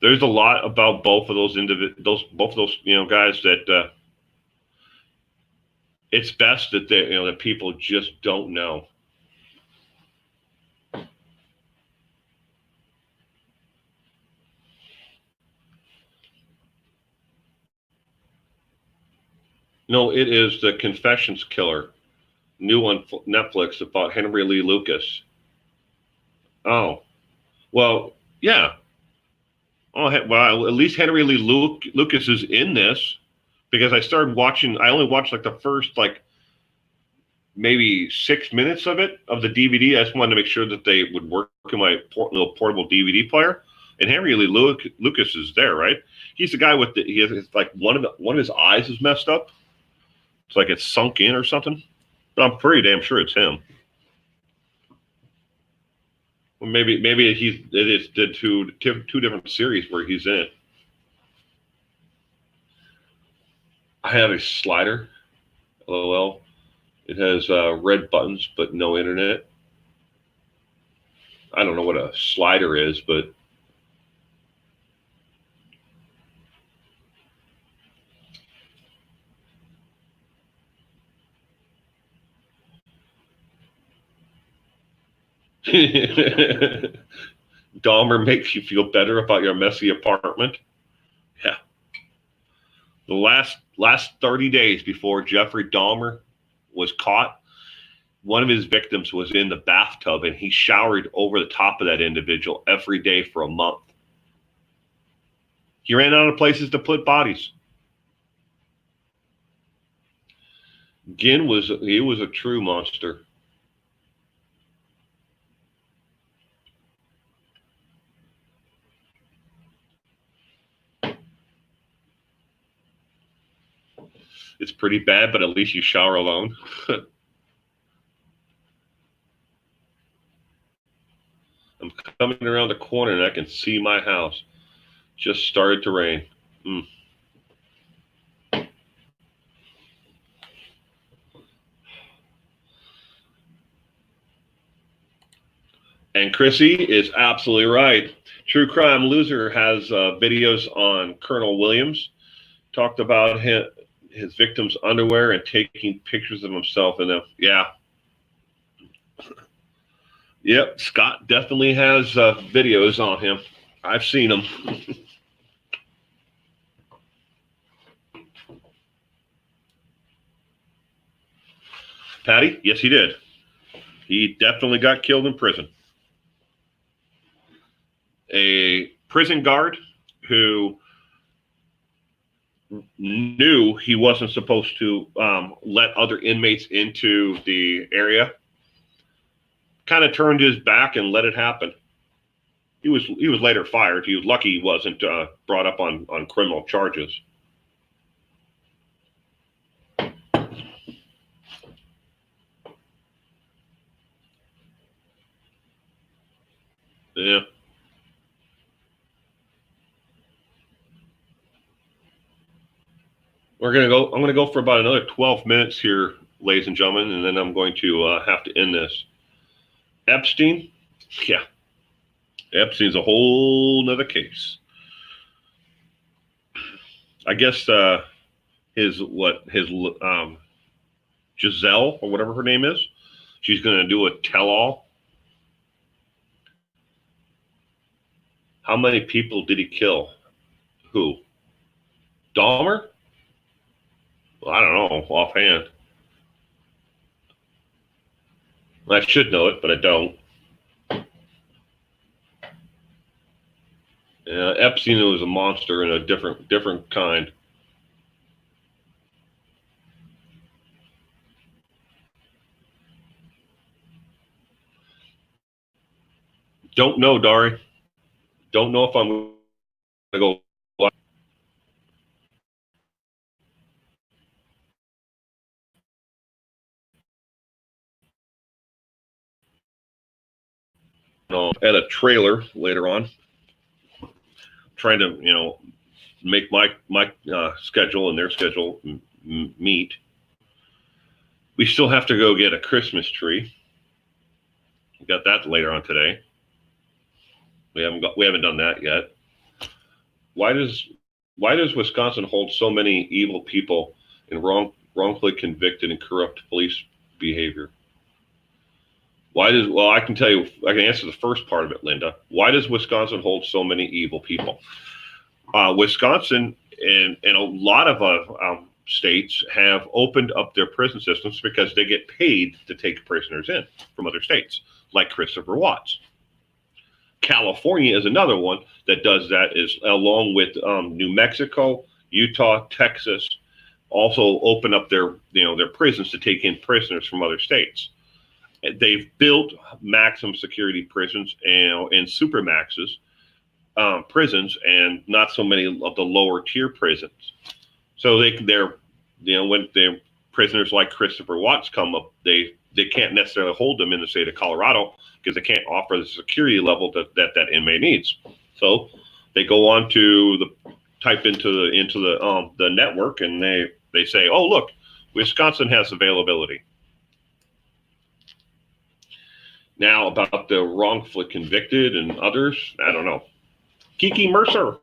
There's a lot about both of those guys that it's best that that people just don't know. No, it is The Confessions Killer, new on Netflix, about Henry Lee Lucas. Oh, well, yeah. Oh, well, at least Henry Lee Lucas is in this, because I started watching. I only watched like the first maybe 6 minutes of the DVD. I just wanted to make sure that they would work in my little portable DVD player. And Henry Lee Lucas is there, right? He's the guy with he has like one of his eyes is messed up. It's like it's sunk in or something. But I'm pretty damn sure it's him. Well, maybe it did two different series where he's in it. I have a slider. LOL. It has red buttons but no internet. I don't know what a slider is, but Dahmer makes you feel better about your messy apartment. Yeah. The last 30 days before Jeffrey Dahmer was caught, one of his victims was in the bathtub, and he showered over the top of that individual every day for a month. He ran out of places to put bodies. Gein was a true monster. It's pretty bad, but at least you shower alone. I'm coming around the corner and I can see my house. Just started to rain. And Chrissy is absolutely right. True Crime Loser has videos on Colonel Williams. Talked about his victim's underwear and taking pictures of himself in them. Yeah. Yep, Scott definitely has videos on him. I've seen them. Patty? Yes, he did. He definitely got killed in prison. A prison guard who knew he wasn't supposed to let other inmates into the area kind of turned his back and let it happen. He was later fired. He was lucky he wasn't brought up on criminal charges. Yeah. I'm gonna go for about another 12 minutes here, ladies and gentlemen, and then I'm going to have to end this. Epstein, yeah. Epstein's a whole nother case. I guess his Giselle or whatever her name is, she's going to do a tell-all. How many people did he kill? Who? Dahmer? Well, I don't know offhand. I should know it, but I don't. Epstein was a monster in a different kind. Don't know, Dari. Don't know if I'm going to go. At a trailer later on, trying to make my schedule and their schedule meet. We still have to go get a Christmas tree. We got that later on today. We haven't done that yet. Why does Wisconsin hold so many evil people in wrongfully convicted and corrupt police behavior? Well, I can tell you, I can answer the first part of it, Linda. Why does Wisconsin hold so many evil people? Wisconsin and a lot of states have opened up their prison systems because they get paid to take prisoners in from other states, like Christopher Watts. California is another one that does that, is along with New Mexico, Utah, Texas, also open up their prisons to take in prisoners from other states. They've built maximum security prisons and super maxes prisons, and not so many of the lower tier prisons. So when their prisoners like Christopher Watts come up, they can't necessarily hold them in the state of Colorado because they can't offer the security level that inmate needs. So they go on to type into the network, and they say, oh, look, Wisconsin has availability. Now about the wrongfully convicted and others, I don't know. Kiki Mercer,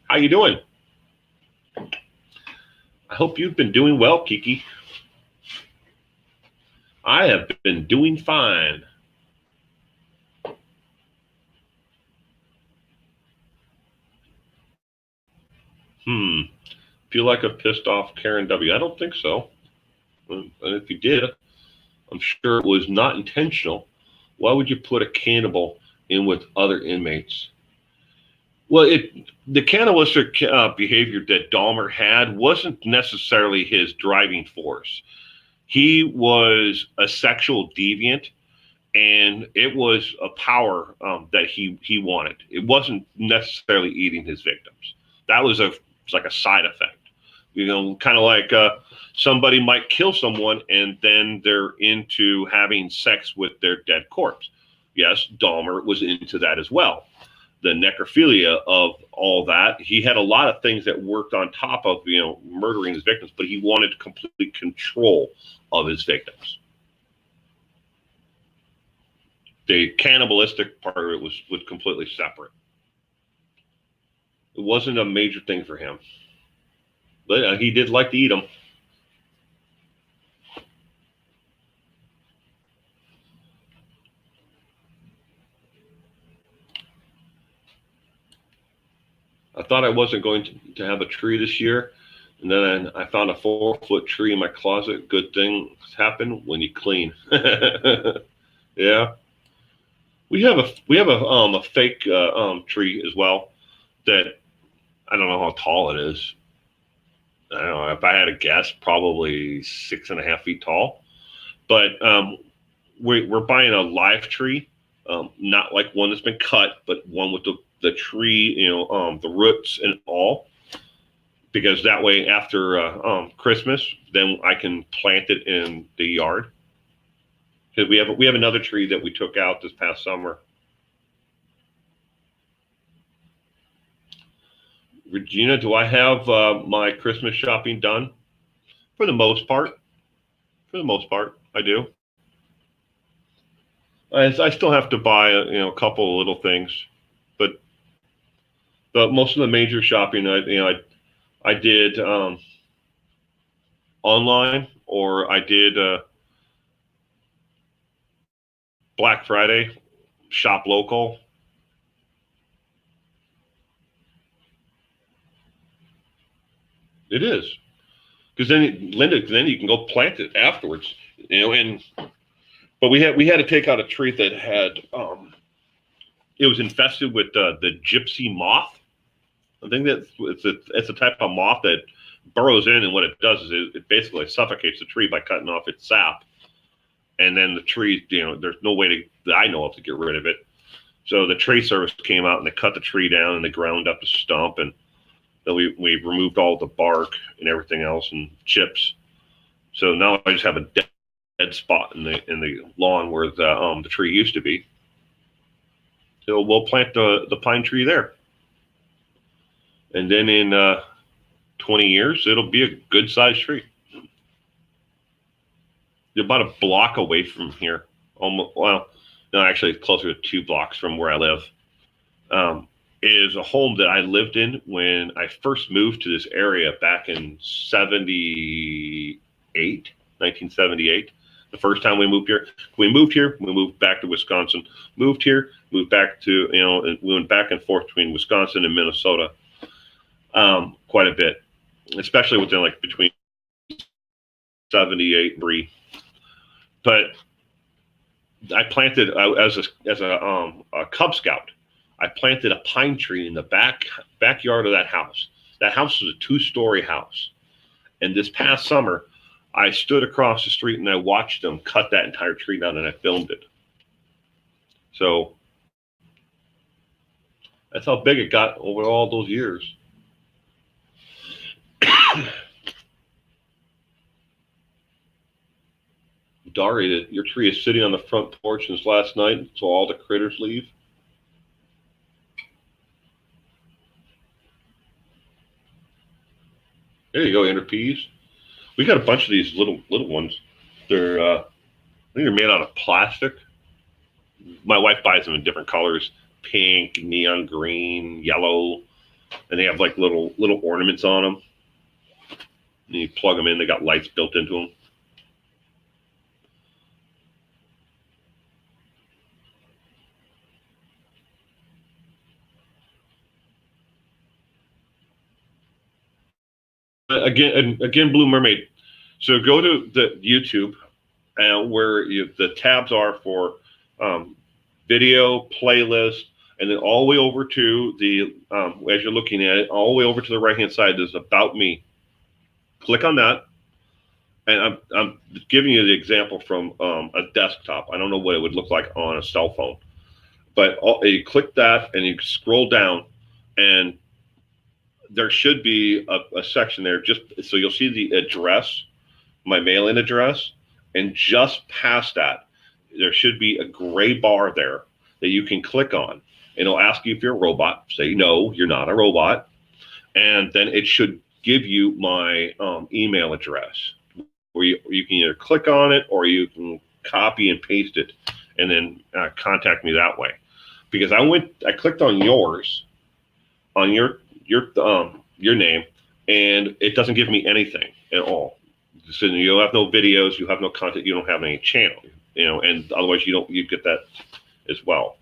how you doing? I hope you've been doing well, Kiki. I have been doing fine. Feel like I pissed off Karen W. I don't think so. And if you did, I'm sure it was not intentional. Why would you put a cannibal in with other inmates? Well, the cannibalistic behavior that Dahmer had wasn't necessarily his driving force. He was a sexual deviant, and it was a power that he wanted. It wasn't necessarily eating his victims. That was like a side effect. Kind of like somebody might kill someone and then they're into having sex with their dead corpse. Yes, Dahmer was into that as well. The necrophilia of all that. He had a lot of things that worked on top of, murdering his victims, but he wanted complete control of his victims. The cannibalistic part of it was completely separate. It wasn't a major thing for him. But he did like to eat them. I thought I wasn't going to have a tree this year, and then I found a 4-foot tree in my closet. Good things happen when you clean. Yeah, we have a fake tree as well that I don't know how tall it is. I don't know, if I had a guess, probably 6.5 feet tall. But we're buying a live tree, not like one that's been cut, but one with the tree, the roots and all, because that way after Christmas, then I can plant it in the yard. Because we have another tree that we took out this past summer. Regina, do I have my Christmas shopping done? For the most part. I do. I still have to buy a couple of little things, but most of the major shopping I did online, or I did Black Friday, shop local. It is, because then Linda, you can go plant it afterwards, but we had to take out a tree that had it was infested with the gypsy moth. I think that it's a type of moth that burrows in, and what it does is it basically suffocates the tree by cutting off its sap, and then the tree, there's no way that I know of to get rid of it. So the tree service came out and they cut the tree down and they ground up the stump, and then we removed all the bark and everything else and chips. So now I just have a dead spot in the lawn where the tree used to be. So we'll plant the pine tree there. And then in 20 years, it'll be a good sized tree. You're about a block away from here. Almost, well, no, actually, it's closer to 2 blocks from where I live. Is a home that I lived in when I first moved to this area back in 1978. The first time we moved here, we moved back to Wisconsin, moved here, moved back to, and we went back and forth between Wisconsin and Minnesota quite a bit, especially within between 78 and 3. But I planted as a Cub Scout. I planted a pine tree in the backyard of that house. That house was a 2-story house. And this past summer, I stood across the street and I watched them cut that entire tree down, and I filmed it. So that's how big it got over all those years. Dari, your tree is sitting on the front porch since last night, so all the critters leave. There you go, inner peas. We got a bunch of these little ones. They're I think they're made out of plastic. My wife buys them in different colors: pink, neon green, yellow, and they have little ornaments on them. And you plug them in; they got lights built into them. Again, Blue Mermaid. So go to the YouTube, where the tabs are for video, playlist, and then all the way over to the as you're looking at it, all the way over to the right hand side, there's About Me. Click on that, and I'm giving you the example from a desktop. I don't know what it would look like on a cell phone, but you click that and you scroll down, and there should be a section there, just so you'll see the address, my mail-in address, and just past that, there should be a gray bar there that you can click on, and it'll ask you if you're a robot. Say no, you're not a robot, and then it should give you my email address, where you can either click on it or you can copy and paste it, and then contact me that way. Because I clicked on yours, on your name, and it doesn't give me anything at all. So you have no videos, you have no content, you don't have any channel, and otherwise you get that as well.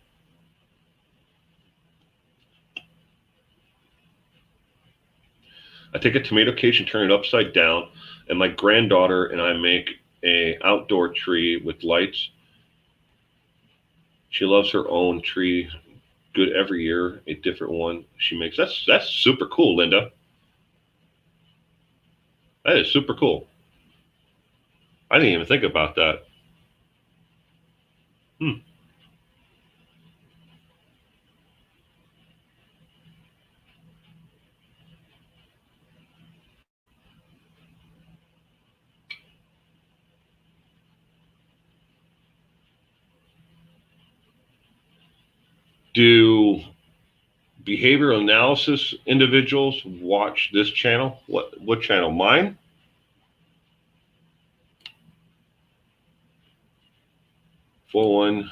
I take a tomato cage and turn it upside down, and my granddaughter and I make a outdoor tree with lights. She loves her own tree. Good every year, a different one she makes. That's super cool, Linda. That is super cool. I didn't even think about that. Do behavioral analysis individuals watch this channel? What channel? Mine? One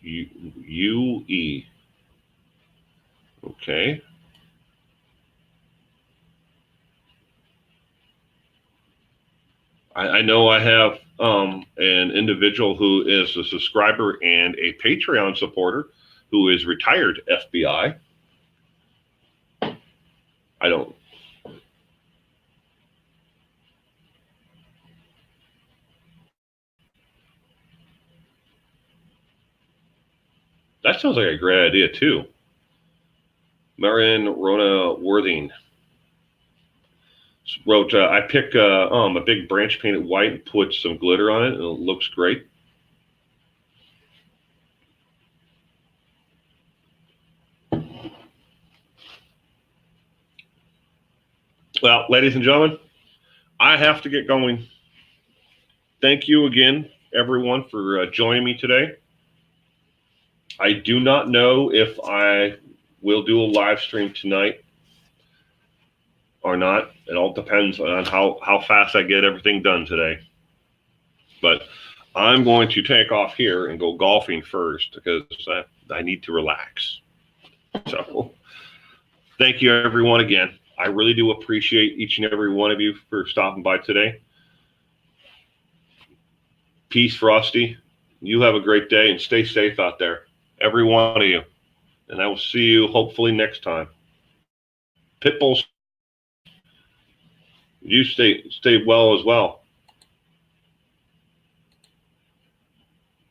UE. Okay. I know I have an individual who is a subscriber and a Patreon supporter who is retired FBI. I don't. That sounds like a great idea too. Marion Rona Worthing wrote, I pick a big branch painted white and put some glitter on it, and it looks great. Well, ladies and gentlemen, I have to get going. Thank you again, everyone, for joining me today. I do not know if I will do a live stream tonight. or not. It all depends on how fast I get everything done today. But I'm going to take off here and go golfing first because I need to relax. So thank you, everyone, again. I really do appreciate each and every one of you for stopping by today. Peace, Frosty. You have a great day and stay safe out there, every one of you. And I will see you hopefully next time. Pitbulls, you stay well as well.